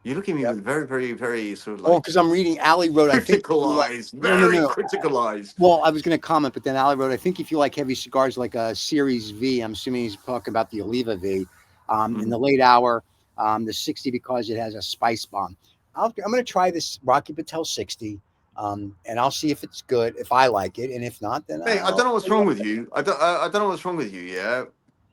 You're looking at me Yep. with very, very, very sort of Oh, like because I'm reading Alley wrote, I think. critical eyes, No, no, very no. critical eyes. Well, I was going to comment, but then Ali wrote, I think if you like heavy cigars like a Series V, I'm assuming he's talking about the Oliva V, in the late hour, the 60 because it has a spice bomb. I'm going to try this Rocky Patel 60, and I'll see if it's good, if I like it, and if not, then Hey, I I'll. don't know what's wrong with you. I don't know what's wrong with you. Yeah,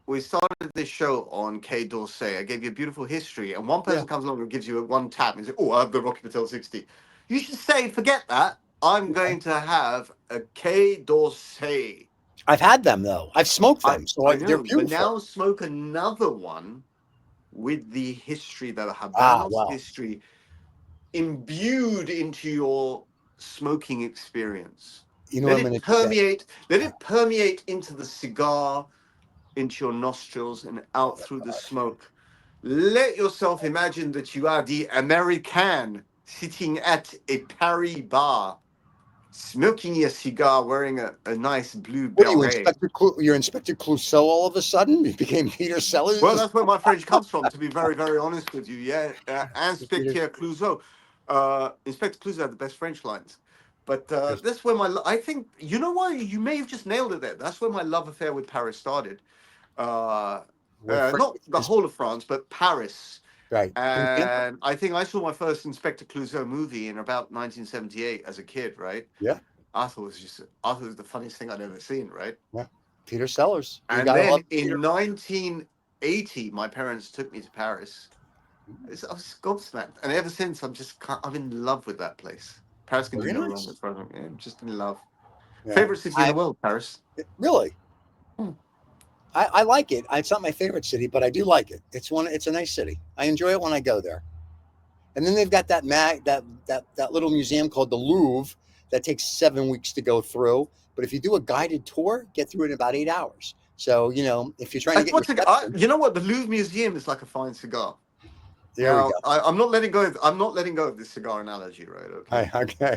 we started this show on Quai D'Orsay. I gave you a beautiful history, and one Yeah. person comes along and gives you a one tap and says, "Oh, I have the Rocky Patel 60." You should say, "Forget that. I'm going to have a Quai D'Orsay." I've had them though. I've smoked I them, so I they're know, but beautiful. now smoke another one with the history, the Ah, Habanos well, history, imbued into your smoking experience. you know what I'm going to do that. Let it permeate into the cigar, into your nostrils and out through the smoke. Let yourself imagine that you are the American sitting at a Paris bar, smoking a cigar, wearing a nice blue What are you, beret. You're Inspector Clouseau all of a sudden? You became Peter Well, Sellers? that's where my French comes from, to be very, very honest with you. Yeah, Peter, Inspecteur Clouseau. Inspector Clouseau had the best French lines. But Peter- that's where I think, you know what? You may have just nailed it there. That's where my love affair with Paris started. Uh, not the whole of France, but Paris. right. And I think I saw my first Inspector Clouseau movie in about 1978 as a kid, right? Yeah. I thought it was the funniest thing I'd ever seen, right? Yeah. Peter Sellers. You And gotta love then Peter. in 1980, my parents took me to Paris. I was gobsmacked, and ever since I'm in love with that place. Paris can do Very no wrong nice. as far as I'm just in love. Yeah. Favorite city in the world, Paris. Really. Hmm. I like it. It's not my favorite city, but I do like it. It's a nice city. I enjoy it when I go there. And then they've got that little museum called the Louvre that takes 7 weeks to go through. But if you do a guided tour, get through it in about 8 hours. So, if you're trying to get your steps in, You know what? The Louvre Museum is like a fine cigar. there we Now, go. I'm not letting go. I'm not letting go of this cigar analogy, right? Okay.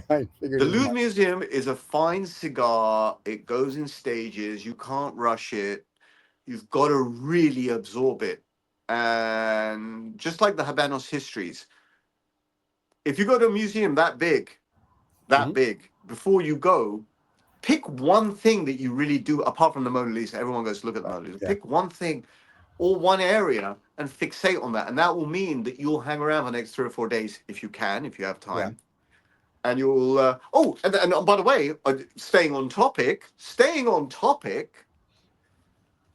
I figured The as Louvre much. Museum is a fine cigar. It goes in stages. You can't rush it. You've got to really absorb it. And just like the Habanos histories, if you go to a museum that Mhm. big, before you go, pick one thing that you really do, apart from the Mona Lisa. Everyone goes to look at the Mona Lisa. Yeah. Pick one thing or one area and fixate on that. And that will mean that you'll hang around for the next 3 or 4 days if you can, if you have Yeah. time. And you'll, and by the way, staying on topic,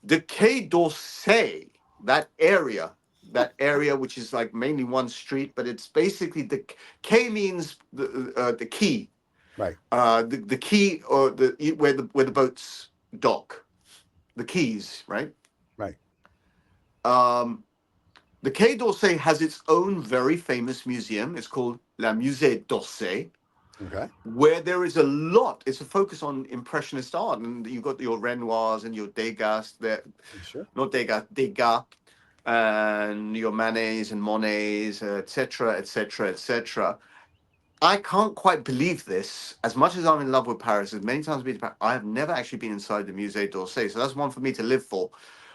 the Quai d'Orsay, that area which is like mainly one street, but it's basically the K means the key, Right. the key or where the boats dock, the quays, right? Right. The Quai D'Orsay has its own very famous museum. It's called La Musée d'Orsay, Okay. where there is a lot. It's a focus on impressionist art, and you've got your Renoirs and your Degas there, Sure. not Degas, and your Manets and Monets, etc., etc., etc. I can't quite believe this. As much as I'm in love with Paris, as many times I've been to Paris, I have never actually been inside the Musée d'Orsay. So that's one for me to live for.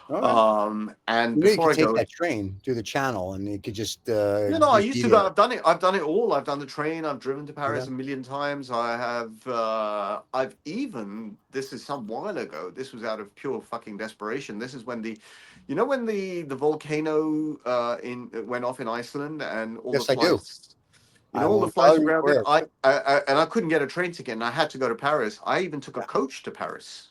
All right. And You know, you before could I take go, that train through the channel, and you could just no, I used be to go. there. I've done it. I've done it all. I've done the train. I've driven to Paris Yeah. a million times. I have. I've even. This is some while ago. This was out of pure fucking desperation. This is when when the volcano went off in Iceland and all the Yes, I do. flights. I All the won't tell flights were you grounded. where. And I couldn't get a train ticket, and I had to go to Paris. I even took a coach to Paris.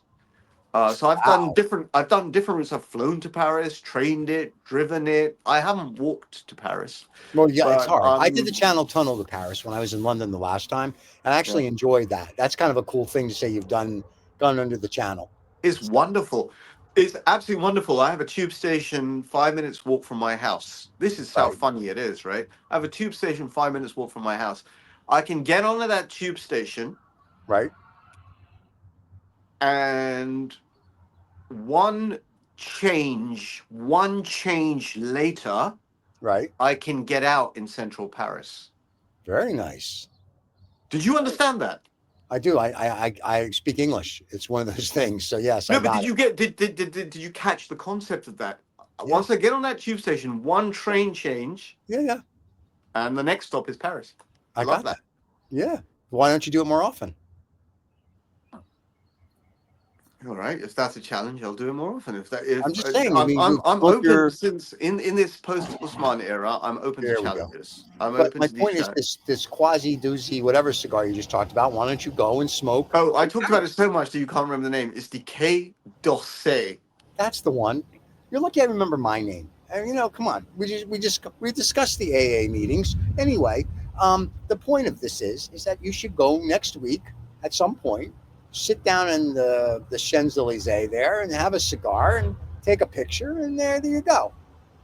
So I've done Wow. different. I've done different routes. I've flown to Paris, trained it, driven it. I haven't walked to Paris, Well, yeah, it's but hard. I did the Channel Tunnel to Paris when I was in London the last time, and I actually enjoyed that. That's kind of a cool thing to say you've gone under the channel. it's wonderful. It's absolutely wonderful. I have a tube station 5 minutes walk from my house. This is how Right. funny it is, right? I have a tube station 5 minutes walk from my house. I can get onto that tube station, Right. and one change later, Right. I can get out in central Paris. Very nice. Did you understand that? I do. I speak English. It's one of those things. So yes, I No, but got did it. you get did you catch the concept of that? Yeah. Once I get on that tube station, one train change, Yeah, yeah. and the next stop is Paris. I Love got that. Yeah. Why don't you do it more often? All right, if that's a challenge, I'll do it more often. If I'm just saying. I mean, I'm both open, your. since in this post-Osman era, I'm open to There we go. challenges. I'm But open my to these point is challenges. this quasi doozy whatever cigar you just talked about. Why don't you go and smoke? Oh, I talked about it so much that you can't remember the name. It's the Quai d'Orsay. That's the one. You're lucky I remember my name. And come on. We discussed the AA meetings anyway. The point of this is that you should go next week at some point, sit down in the Champs-Élysées there and have a cigar and take a picture, and there you go.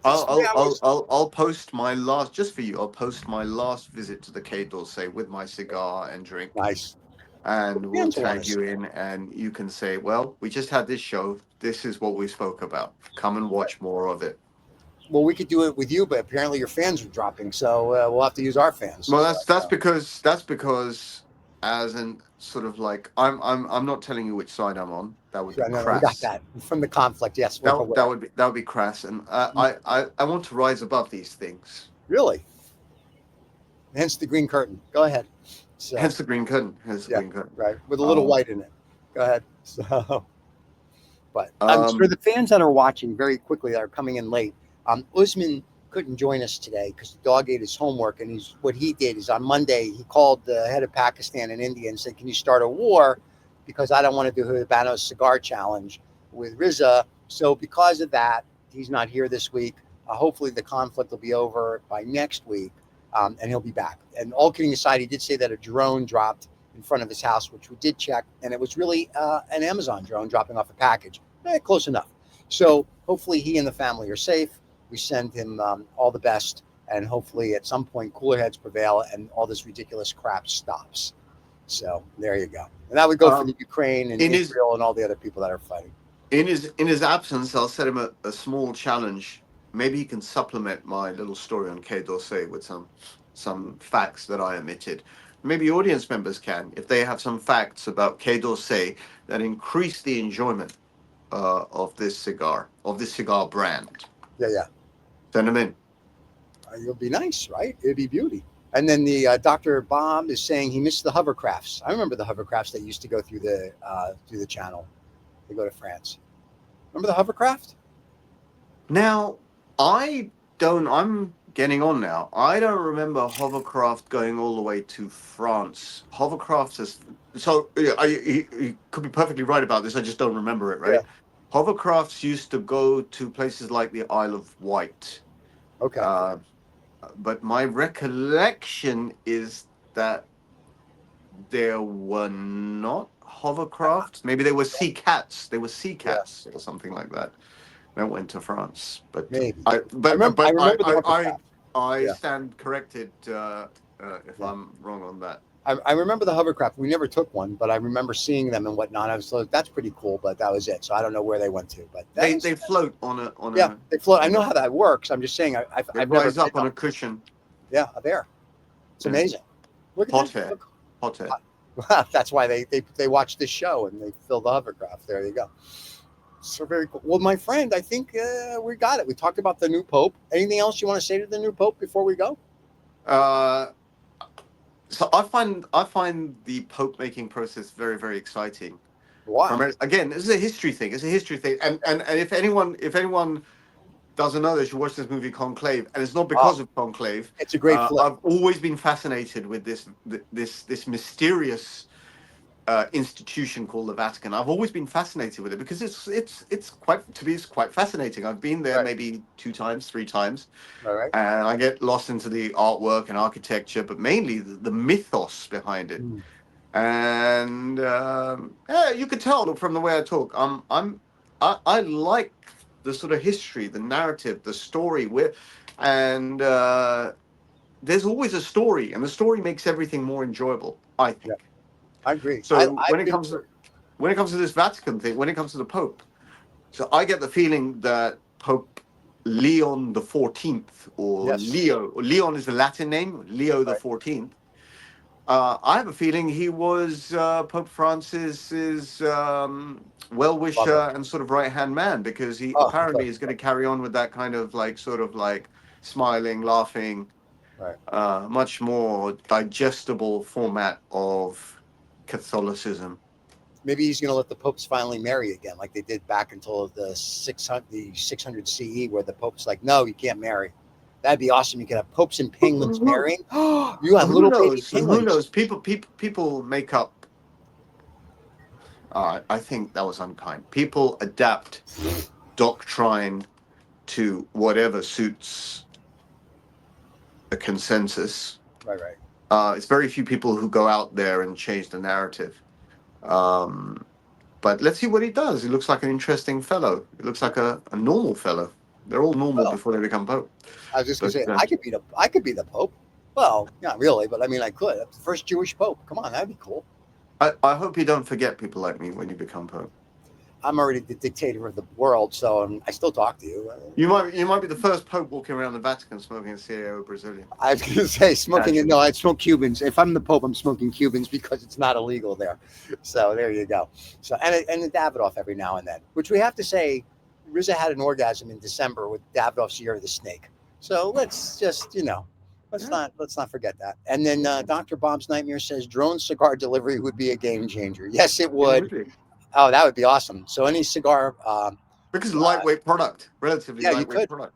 It's 3 hours. I'll post my last, just for you. I'll post my last visit to the Quai d'Orsay with my cigar and drink, Nice. and we'll Fans want tag to you see. in, and you can say, "Well, we just had this show. This is what we spoke about. Come and watch more of it." Well, we could do it with you, but apparently your fans are dropping, so we'll have to use our fans. Well, that's because as in sort of like I'm not telling you which side I'm on. That would be No, we got crass. that from the conflict. Yes, we're That aware. that would be crass, and I want to rise above these things. Really. Hence the green curtain. Go ahead. So, Hence the green curtain. Hence the Yeah. green curtain. right, with a little Um, white in it. Go ahead. So, but I'm sure the fans that are watching very quickly that are coming in late. Usman couldn't join us today because the dog ate his homework, and what he did is on Monday he called the head of Pakistan and India and said, "Can you start a war? Because I don't want to do the Habanos Cigar Challenge with Riza." So because of that, he's not here this week. Hopefully the conflict will be over by next week, and he'll be back. And all kidding aside, he did say that a drone dropped in front of his house, which we did check, and it was really an Amazon drone dropping off a package. Close enough. So hopefully he and the family are safe. We send him all the best, and hopefully at some point cooler heads prevail and all this ridiculous crap stops. So there you go. And that would go for the Ukraine and Israel and all the other people that are fighting. In his absence, I'll set him a small challenge. Maybe he can supplement my little story on Quai d'Orsay with some facts that I omitted. Maybe audience members can, if they have some facts about Quai d'Orsay that increase the enjoyment of this cigar brand. Yeah. Send them in. It'll be nice, right? It'll be beauty. And then the Dr. Bob is saying he missed the hovercrafts. I remember the hovercrafts that used to go through the channel. They go to France. Remember the hovercraft? Now, I'm getting on now. I don't remember hovercraft going all the way to France. Hovercraft is so. You could be perfectly right about this. I just don't remember it. Right. Yeah. Hovercrafts used to go to places like the Isle of Wight. Okay. But my recollection is that there were not hovercrafts. Maybe they were sea cats. They were sea Yeah. cats or something like that. That went to France, but Maybe. I I remember the hovercraft. I Yeah. stand corrected if Yeah. I'm wrong on that. I remember the hovercraft. We never took one, but I remember seeing them and whatnot. I was like, that's pretty cool, but that was it. So I don't know where they went to. But They float on yeah, a. they float. I know how that works. I'm just saying I've They never rise up been on a cushion. Yeah, a bear. It's Yeah. amazing. Look Hot at that. air. Hot air. That's why they watch this show and they fill the hovercraft. There you go. So very cool. Well, my friend, I think we got it. We talked about the new pope. Anything else you want to say to the new pope before we go? So I find the pope making process very, very exciting. Why? Again, this is a history thing. It's a history thing, and if anyone doesn't know, they should watch this movie Conclave, and it's not because of Conclave. It's a great flick. I've always been fascinated with this mysterious institution called the Vatican. I've always been fascinated with it because it's quite fascinating. I've been there maybe 2 times, 3 times, All right. and I get lost into the artwork and architecture, but mainly the mythos behind it. Mm. And yeah, you could tell from the way I talk. I like the sort of history, the narrative, the story. And there's always a story, and the story makes everything more enjoyable, I think. Yeah. I agree. So when it comes to this Vatican thing, when it comes to the Pope, so I get the feeling that Pope Leon the 14th, or Leon is the Latin name, Leo the 14th. I have a feeling he was Pope Francis's well-wisher and sort of right-hand man, because he apparently is going to carry on with that kind of sort of smiling, laughing, much more digestible format of Catholicism. Maybe he's going to let the popes finally marry again, like they did back until the 600 CE, where the pope's like, no, you can't marry. That'd be awesome. You could have popes and penguins marrying. You have little baby penguins. Who knows? People make up. I think that was unkind. People adapt doctrine to whatever suits a consensus. Right. It's very few people who go out there and change the narrative. But let's see what he does. He looks like an interesting fellow. He looks like a normal fellow. They're all normal before they become pope. I was just going to say, I could be the pope. Well, not really, but I mean, I could. The first Jewish pope. Come on, that'd be cool. I hope you don't forget people like me when you become pope. I'm already the dictator of the world, so I still talk to you. You might be the first pope walking around the Vatican smoking a CAO Brazilian. I was going to say smoking. No, I smoke Cubans. If I'm the pope, I'm smoking Cubans because it's not illegal there. So there you go. So and the Davidoff every now and then, which we have to say, RZA had an orgasm in December with Davidoff's Year of the Snake. So let's just let's not forget that. And then Dr. Bob's Nightmare says drone cigar delivery would be a game changer. Yes, it would. Oh, that would be awesome. So any cigar, because lightweight product, relatively lightweight product.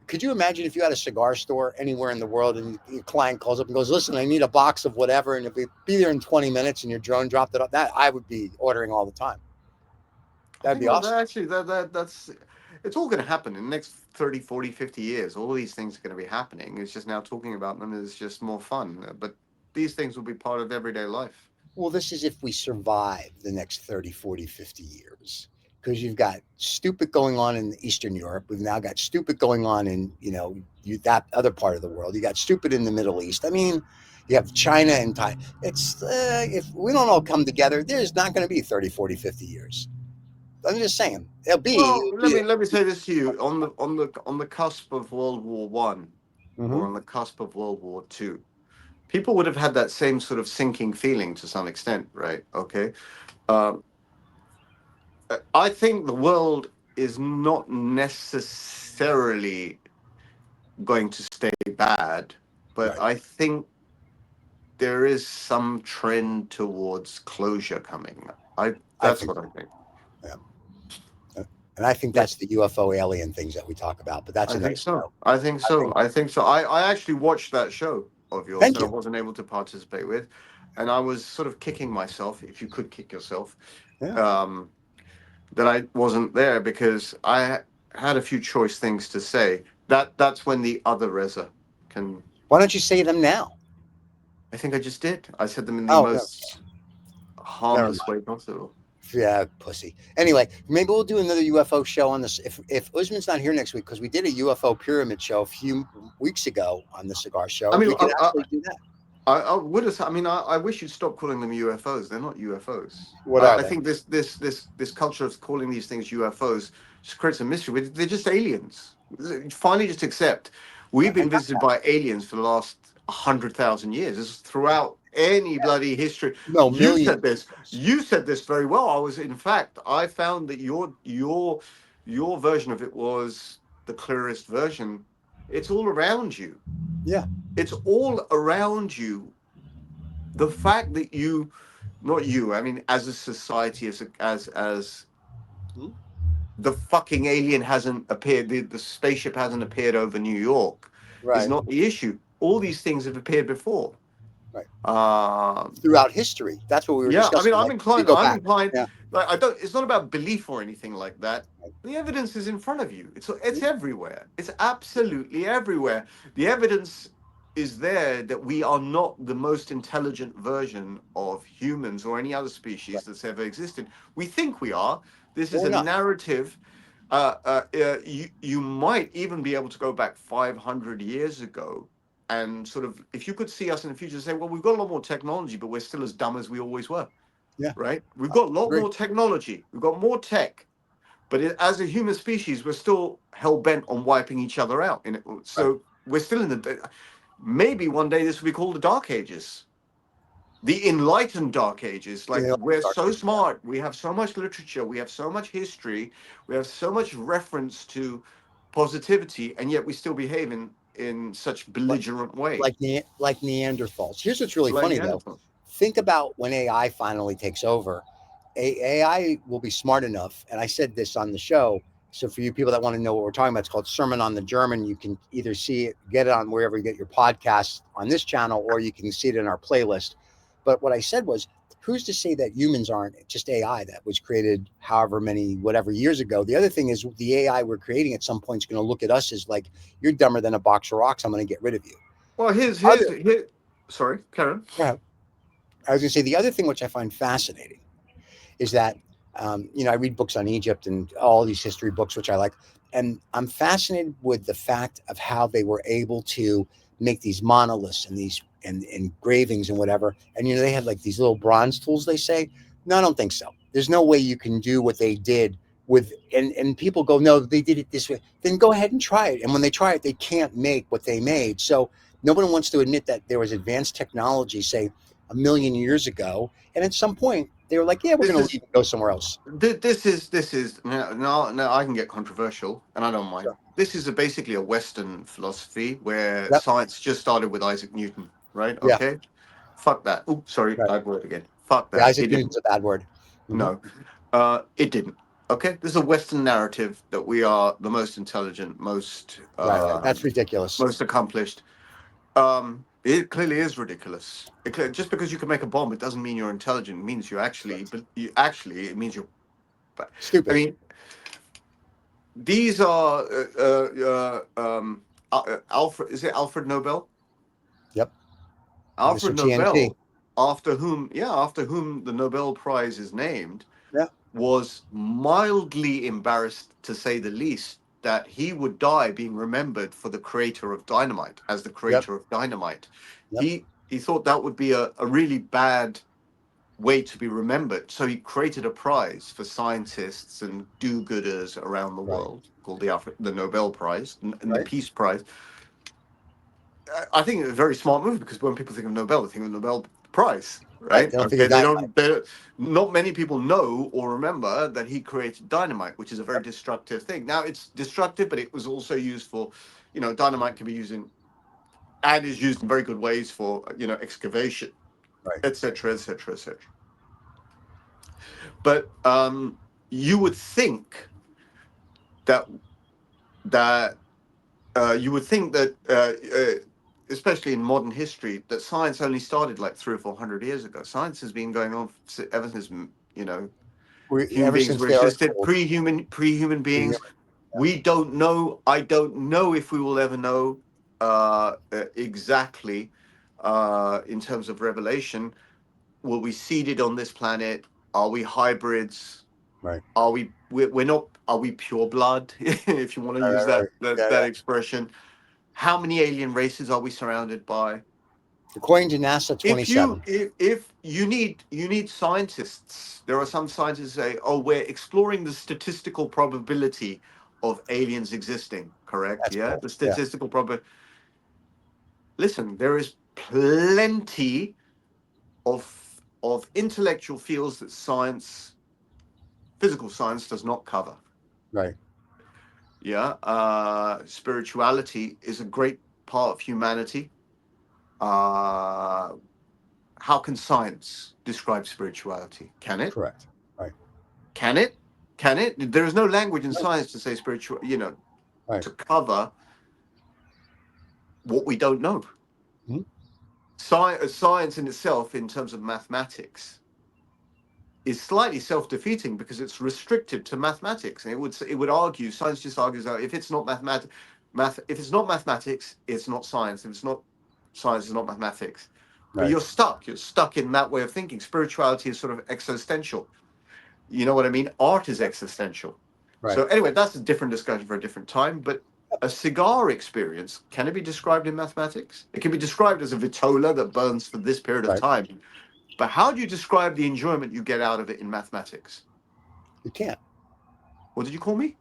Could you imagine if you had a cigar store anywhere in the world and your client calls up and goes, "Listen, I need a box of whatever," and if it be there in 20 minutes and your drone dropped it off, that I would be ordering all the time. That'd be awesome. Actually, that's it's all going to happen in the next 30, 40, 50 years. All these things are going to be happening. It's just now talking about them is just more fun. But these things will be part of everyday life. Well, this is if we survive the next 30, 40, 50 years. Because you've got stupid going on in Eastern Europe. We've now got stupid going on in, that other part of the world. You got stupid in the Middle East. I mean, you have China and Thailand. It's if we don't all come together, there's not going to be 30, 40, 50 years. I'm just saying. It'll be. Well, let me say this to you: on the cusp of World War One, or on the cusp of World War Two, people would have had that same sort of sinking feeling to some extent, right? Okay. I think the world is not necessarily going to stay bad, but I think there is some trend towards closure coming. That's what I think. Yeah. And I think that's the UFO alien things that we talk about, but that's another show. I think so. I actually watched that show of yours that I wasn't able to participate with, and I was sort of kicking myself, if you could kick yourself, that I wasn't there because I had a few choice things to say. That's when the other Reza can. Why don't you say them now? I think I just did. I said them in the most harmless way possible. Yeah, pussy. Anyway, maybe we'll do another UFO show on this. If Usman's not here next week, because we did a UFO pyramid show a few weeks ago on the Cigar Show, I mean, we could actually do that. I would have. I mean, I wish you'd stop calling them UFOs. They're not UFOs. What are I they? think this culture of calling these things UFOs just creates a mystery. They're just aliens. Finally, just accept. We've been visited by aliens for the last 100,000 years. This is throughout any bloody history. No, You millions. said this. You said this very well. In fact, I found that your version of it was the clearest version. It's all around you. Yeah. It's all around you. The fact that not you, I mean, as a society, as the fucking alien hasn't appeared, the spaceship hasn't appeared over New York, is not the issue. All these things have appeared before. Right. Throughout history. That's what we were discussing. I mean, I'm inclined. Yeah. Like, I don't. It's not about belief or anything like that. The evidence is in front of you. It's everywhere. It's absolutely everywhere. The evidence is there that we are not the most intelligent version of humans or any other species that's ever existed. We think we are. This is a narrative. You might even be able to go back 500 years ago and sort of, if you could see us in the future, say, well, we've got a lot more technology, but we're still as dumb as we always were. Yeah. Right? We've got a lot more technology. We've got more tech. But as a human species, we're still hell-bent on wiping each other out. So we're still in the... Maybe one day this will be called the Dark Ages. The enlightened Dark Ages. Like, we're so smart. We have so much literature. We have so much history. We have so much reference to positivity, and yet we still behave in such belligerent ways. Like Neanderthals. Here's what's really funny, though. Think about when AI finally takes over. AI will be smart enough, and I said this on the show, so for you people that want to know what we're talking about, it's called Sermon on the German. You can either get it on wherever you get your podcasts on this channel, or you can see it in our playlist. But what I said was, who's to say that humans aren't just AI that was created whatever years ago? The other thing is, the AI we're creating at some point is going to look at us as like, you're dumber than a box of rocks. I'm going to get rid of you. Well, sorry, Karen. Yeah. I was going to say, the other thing which I find fascinating is that, I read books on Egypt and all these history books, which I like. And I'm fascinated with the fact of how they were able to make these monoliths and these engravings and whatever. And, they had like these little bronze tools, they say. No, I don't think so. There's no way you can do what they did with, and people go, no, they did it this way. Then go ahead and try it. And when they try it, they can't make what they made. So nobody wants to admit that there was advanced technology, say, 1 million years ago. And at some point, they were like, yeah, we're going to leave and go somewhere else. This is now I can get controversial, and I don't mind. Sure. This is basically a Western philosophy where science just started with Isaac Newton, right? Okay. Yeah. Fuck that. Oh, sorry, bad word again. Fuck that. Yeah, Isaac Newton's a bad word. Mm-hmm. No, it didn't. Okay, this is a Western narrative that we are the most intelligent, most that's ridiculous, most accomplished. It clearly is ridiculous. Just because you can make a bomb, it doesn't mean you're intelligent. It means it means you're stupid. I mean, these are Alfred. Is it Alfred Nobel? Yep. Alfred Nobel, after whom the Nobel Prize is named, was mildly embarrassed, to say the least, that he would die being remembered for the creator of dynamite, as the creator of dynamite. Yep. He thought that would be a really bad way to be remembered. So he created a prize for scientists and do-gooders around the world called the Nobel Prize and the Peace Prize. I think it's a very smart move, because when people think of Nobel, they think of the Nobel Prize. Right? Not many people know or remember that he created dynamite, which is a very destructive thing. Now, it's destructive, but it was also used for, dynamite can be used is used in very good ways for, excavation, etc., etc., etc. But you would think that especially in modern history, that science only started like 300 or 400 years ago. Science has been going on ever since, human beings were existed, pre-human beings. Yeah. We don't know. I don't know if we will ever know exactly in terms of revelation were we seeded on this planet? Are we hybrids? Right. Are we're not, are we pure blood? If you want to use Right. that expression. How many alien races are we surrounded by? According to NASA, 27. If you need scientists, there are some scientists who say, oh, we're exploring the statistical probability of aliens existing, correct? That's Yeah, cool. the statistical probability. Listen, there is plenty of intellectual fields that physical science does not cover. Right. Yeah, spirituality is a great part of humanity. How can science describe spirituality? Can it? Correct. Right. Can it? Can it? There is no language in science to say spiritual, Right. to cover what we don't know. Mhm. Science in itself, in terms of mathematics, is slightly self-defeating because it's restricted to mathematics. And it would argue, science just argues that if it's not if it's not mathematics, it's not science. If it's not science, it's not mathematics. But Right. you're stuck in that way of thinking. Spirituality is sort of existential. You know what I mean? Art is existential. Right. So anyway, that's a different discussion for a different time. But a cigar experience, can it be described in mathematics? It can be described as a vitola that burns for this period of Right. time. But how do you describe the enjoyment you get out of it in mathematics? You can't. What did you call me?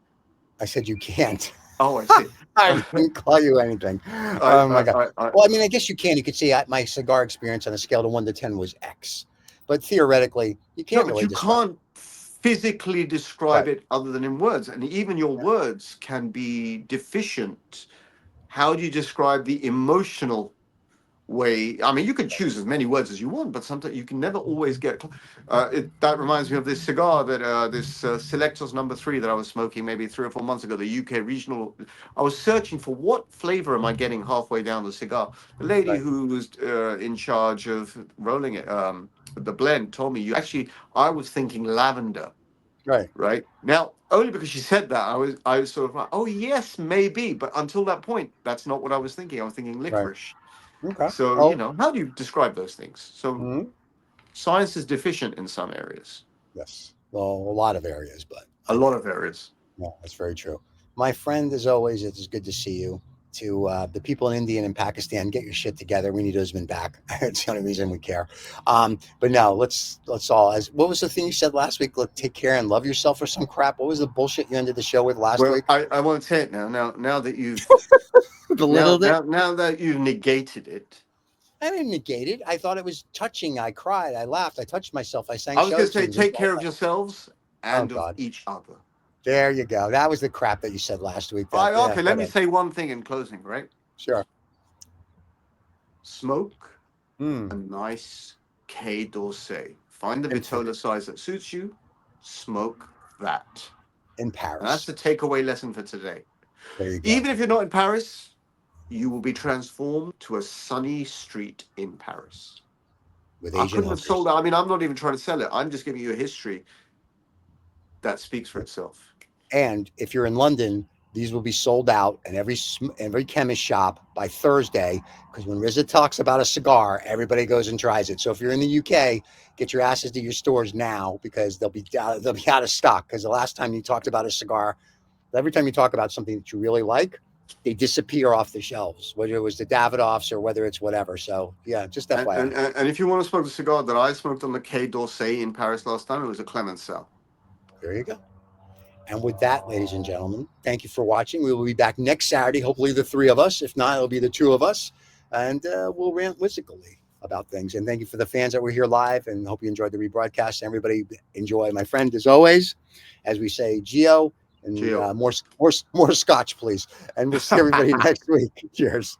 I said you can't. Oh, I see. I didn't call you anything. Oh my God. Well, I mean, I guess you can. You could say my cigar experience on a scale of 1 to 10 was X, but theoretically, you can't but really you describe. can't physically describe Right. it other than in words, and even your words can be deficient. How do you describe the emotional way? I mean, you can choose as many words as you want, but sometimes you can never always get. That reminds me of this cigar that this Selectos number 3 that I was smoking maybe 3 or 4 months ago. The UK regional. I was searching for what flavor am I getting halfway down the cigar. The lady Right. who was in charge of rolling it, the blend, told me I was thinking lavender. Right. Right now, only because she said that, I was sort of like, oh yes, maybe, but until that point, that's not what I was thinking. I was thinking Right. licorice. Okay. So, Oh. how do you describe those things? So, Mhm. science is deficient in some areas, Yes. Well, a lot of areas, but a lot of areas. yeah, that's very true. My friend, as always, it is good to see you. To the people in India and Pakistan, get your shit together. We need Usman back. It's the only reason we care. But no, let's all. As what was the thing you said last week? Look, take care and love yourself or some crap. What was the bullshit you ended the show with last Well, week? I want to say it now. Now that you've Belittled it. now that you've negated it, I didn't negate it. I thought it was touching. I cried. I laughed. I touched myself. I sang I was show going to say, tunes. take care of yourselves Oh and of God. each other. There you go. That was the crap that you said last week. All right, Yeah, okay. Let me whatever. say one thing in closing. Right? Sure. Smoke Mm. a nice Quai D'Orsay. Find the In vitola size that suits you. Smoke that. in And Paris. that's the takeaway lesson for today. There you go. Even if you're not in Paris, you will be transformed to a sunny street in Paris. With I Asian couldn't have hookers. sold it. I mean, I'm not even trying to sell it. I'm just giving you a history that speaks for itself. And if you're in London, these will be sold out in every chemist shop by Thursday. Because when RZA talks about a cigar, everybody goes and tries it. So if you're in the UK, get your asses to your stores now because they'll be out of stock. Because the last time you talked about a cigar, every time you talk about something that you really like, they disappear off the shelves, whether it was the Davidoffs or whether it's whatever. So yeah, just FYI. And if you want to smoke the cigar that I smoked on the Quai d'Orsay in Paris last time, it was a Clemenceau. There you go. And with that, ladies and gentlemen, thank you for watching. We will be back next Saturday, hopefully the 3 of us. If not, it'll be the 2 of us. And we'll rant whimsically about things. And thank you for the fans that were here live and hope you enjoyed the rebroadcast. Everybody enjoy. My friend, as always, as we say, Geo, and Geo. more Scotch, please. And we'll see everybody next week. Cheers.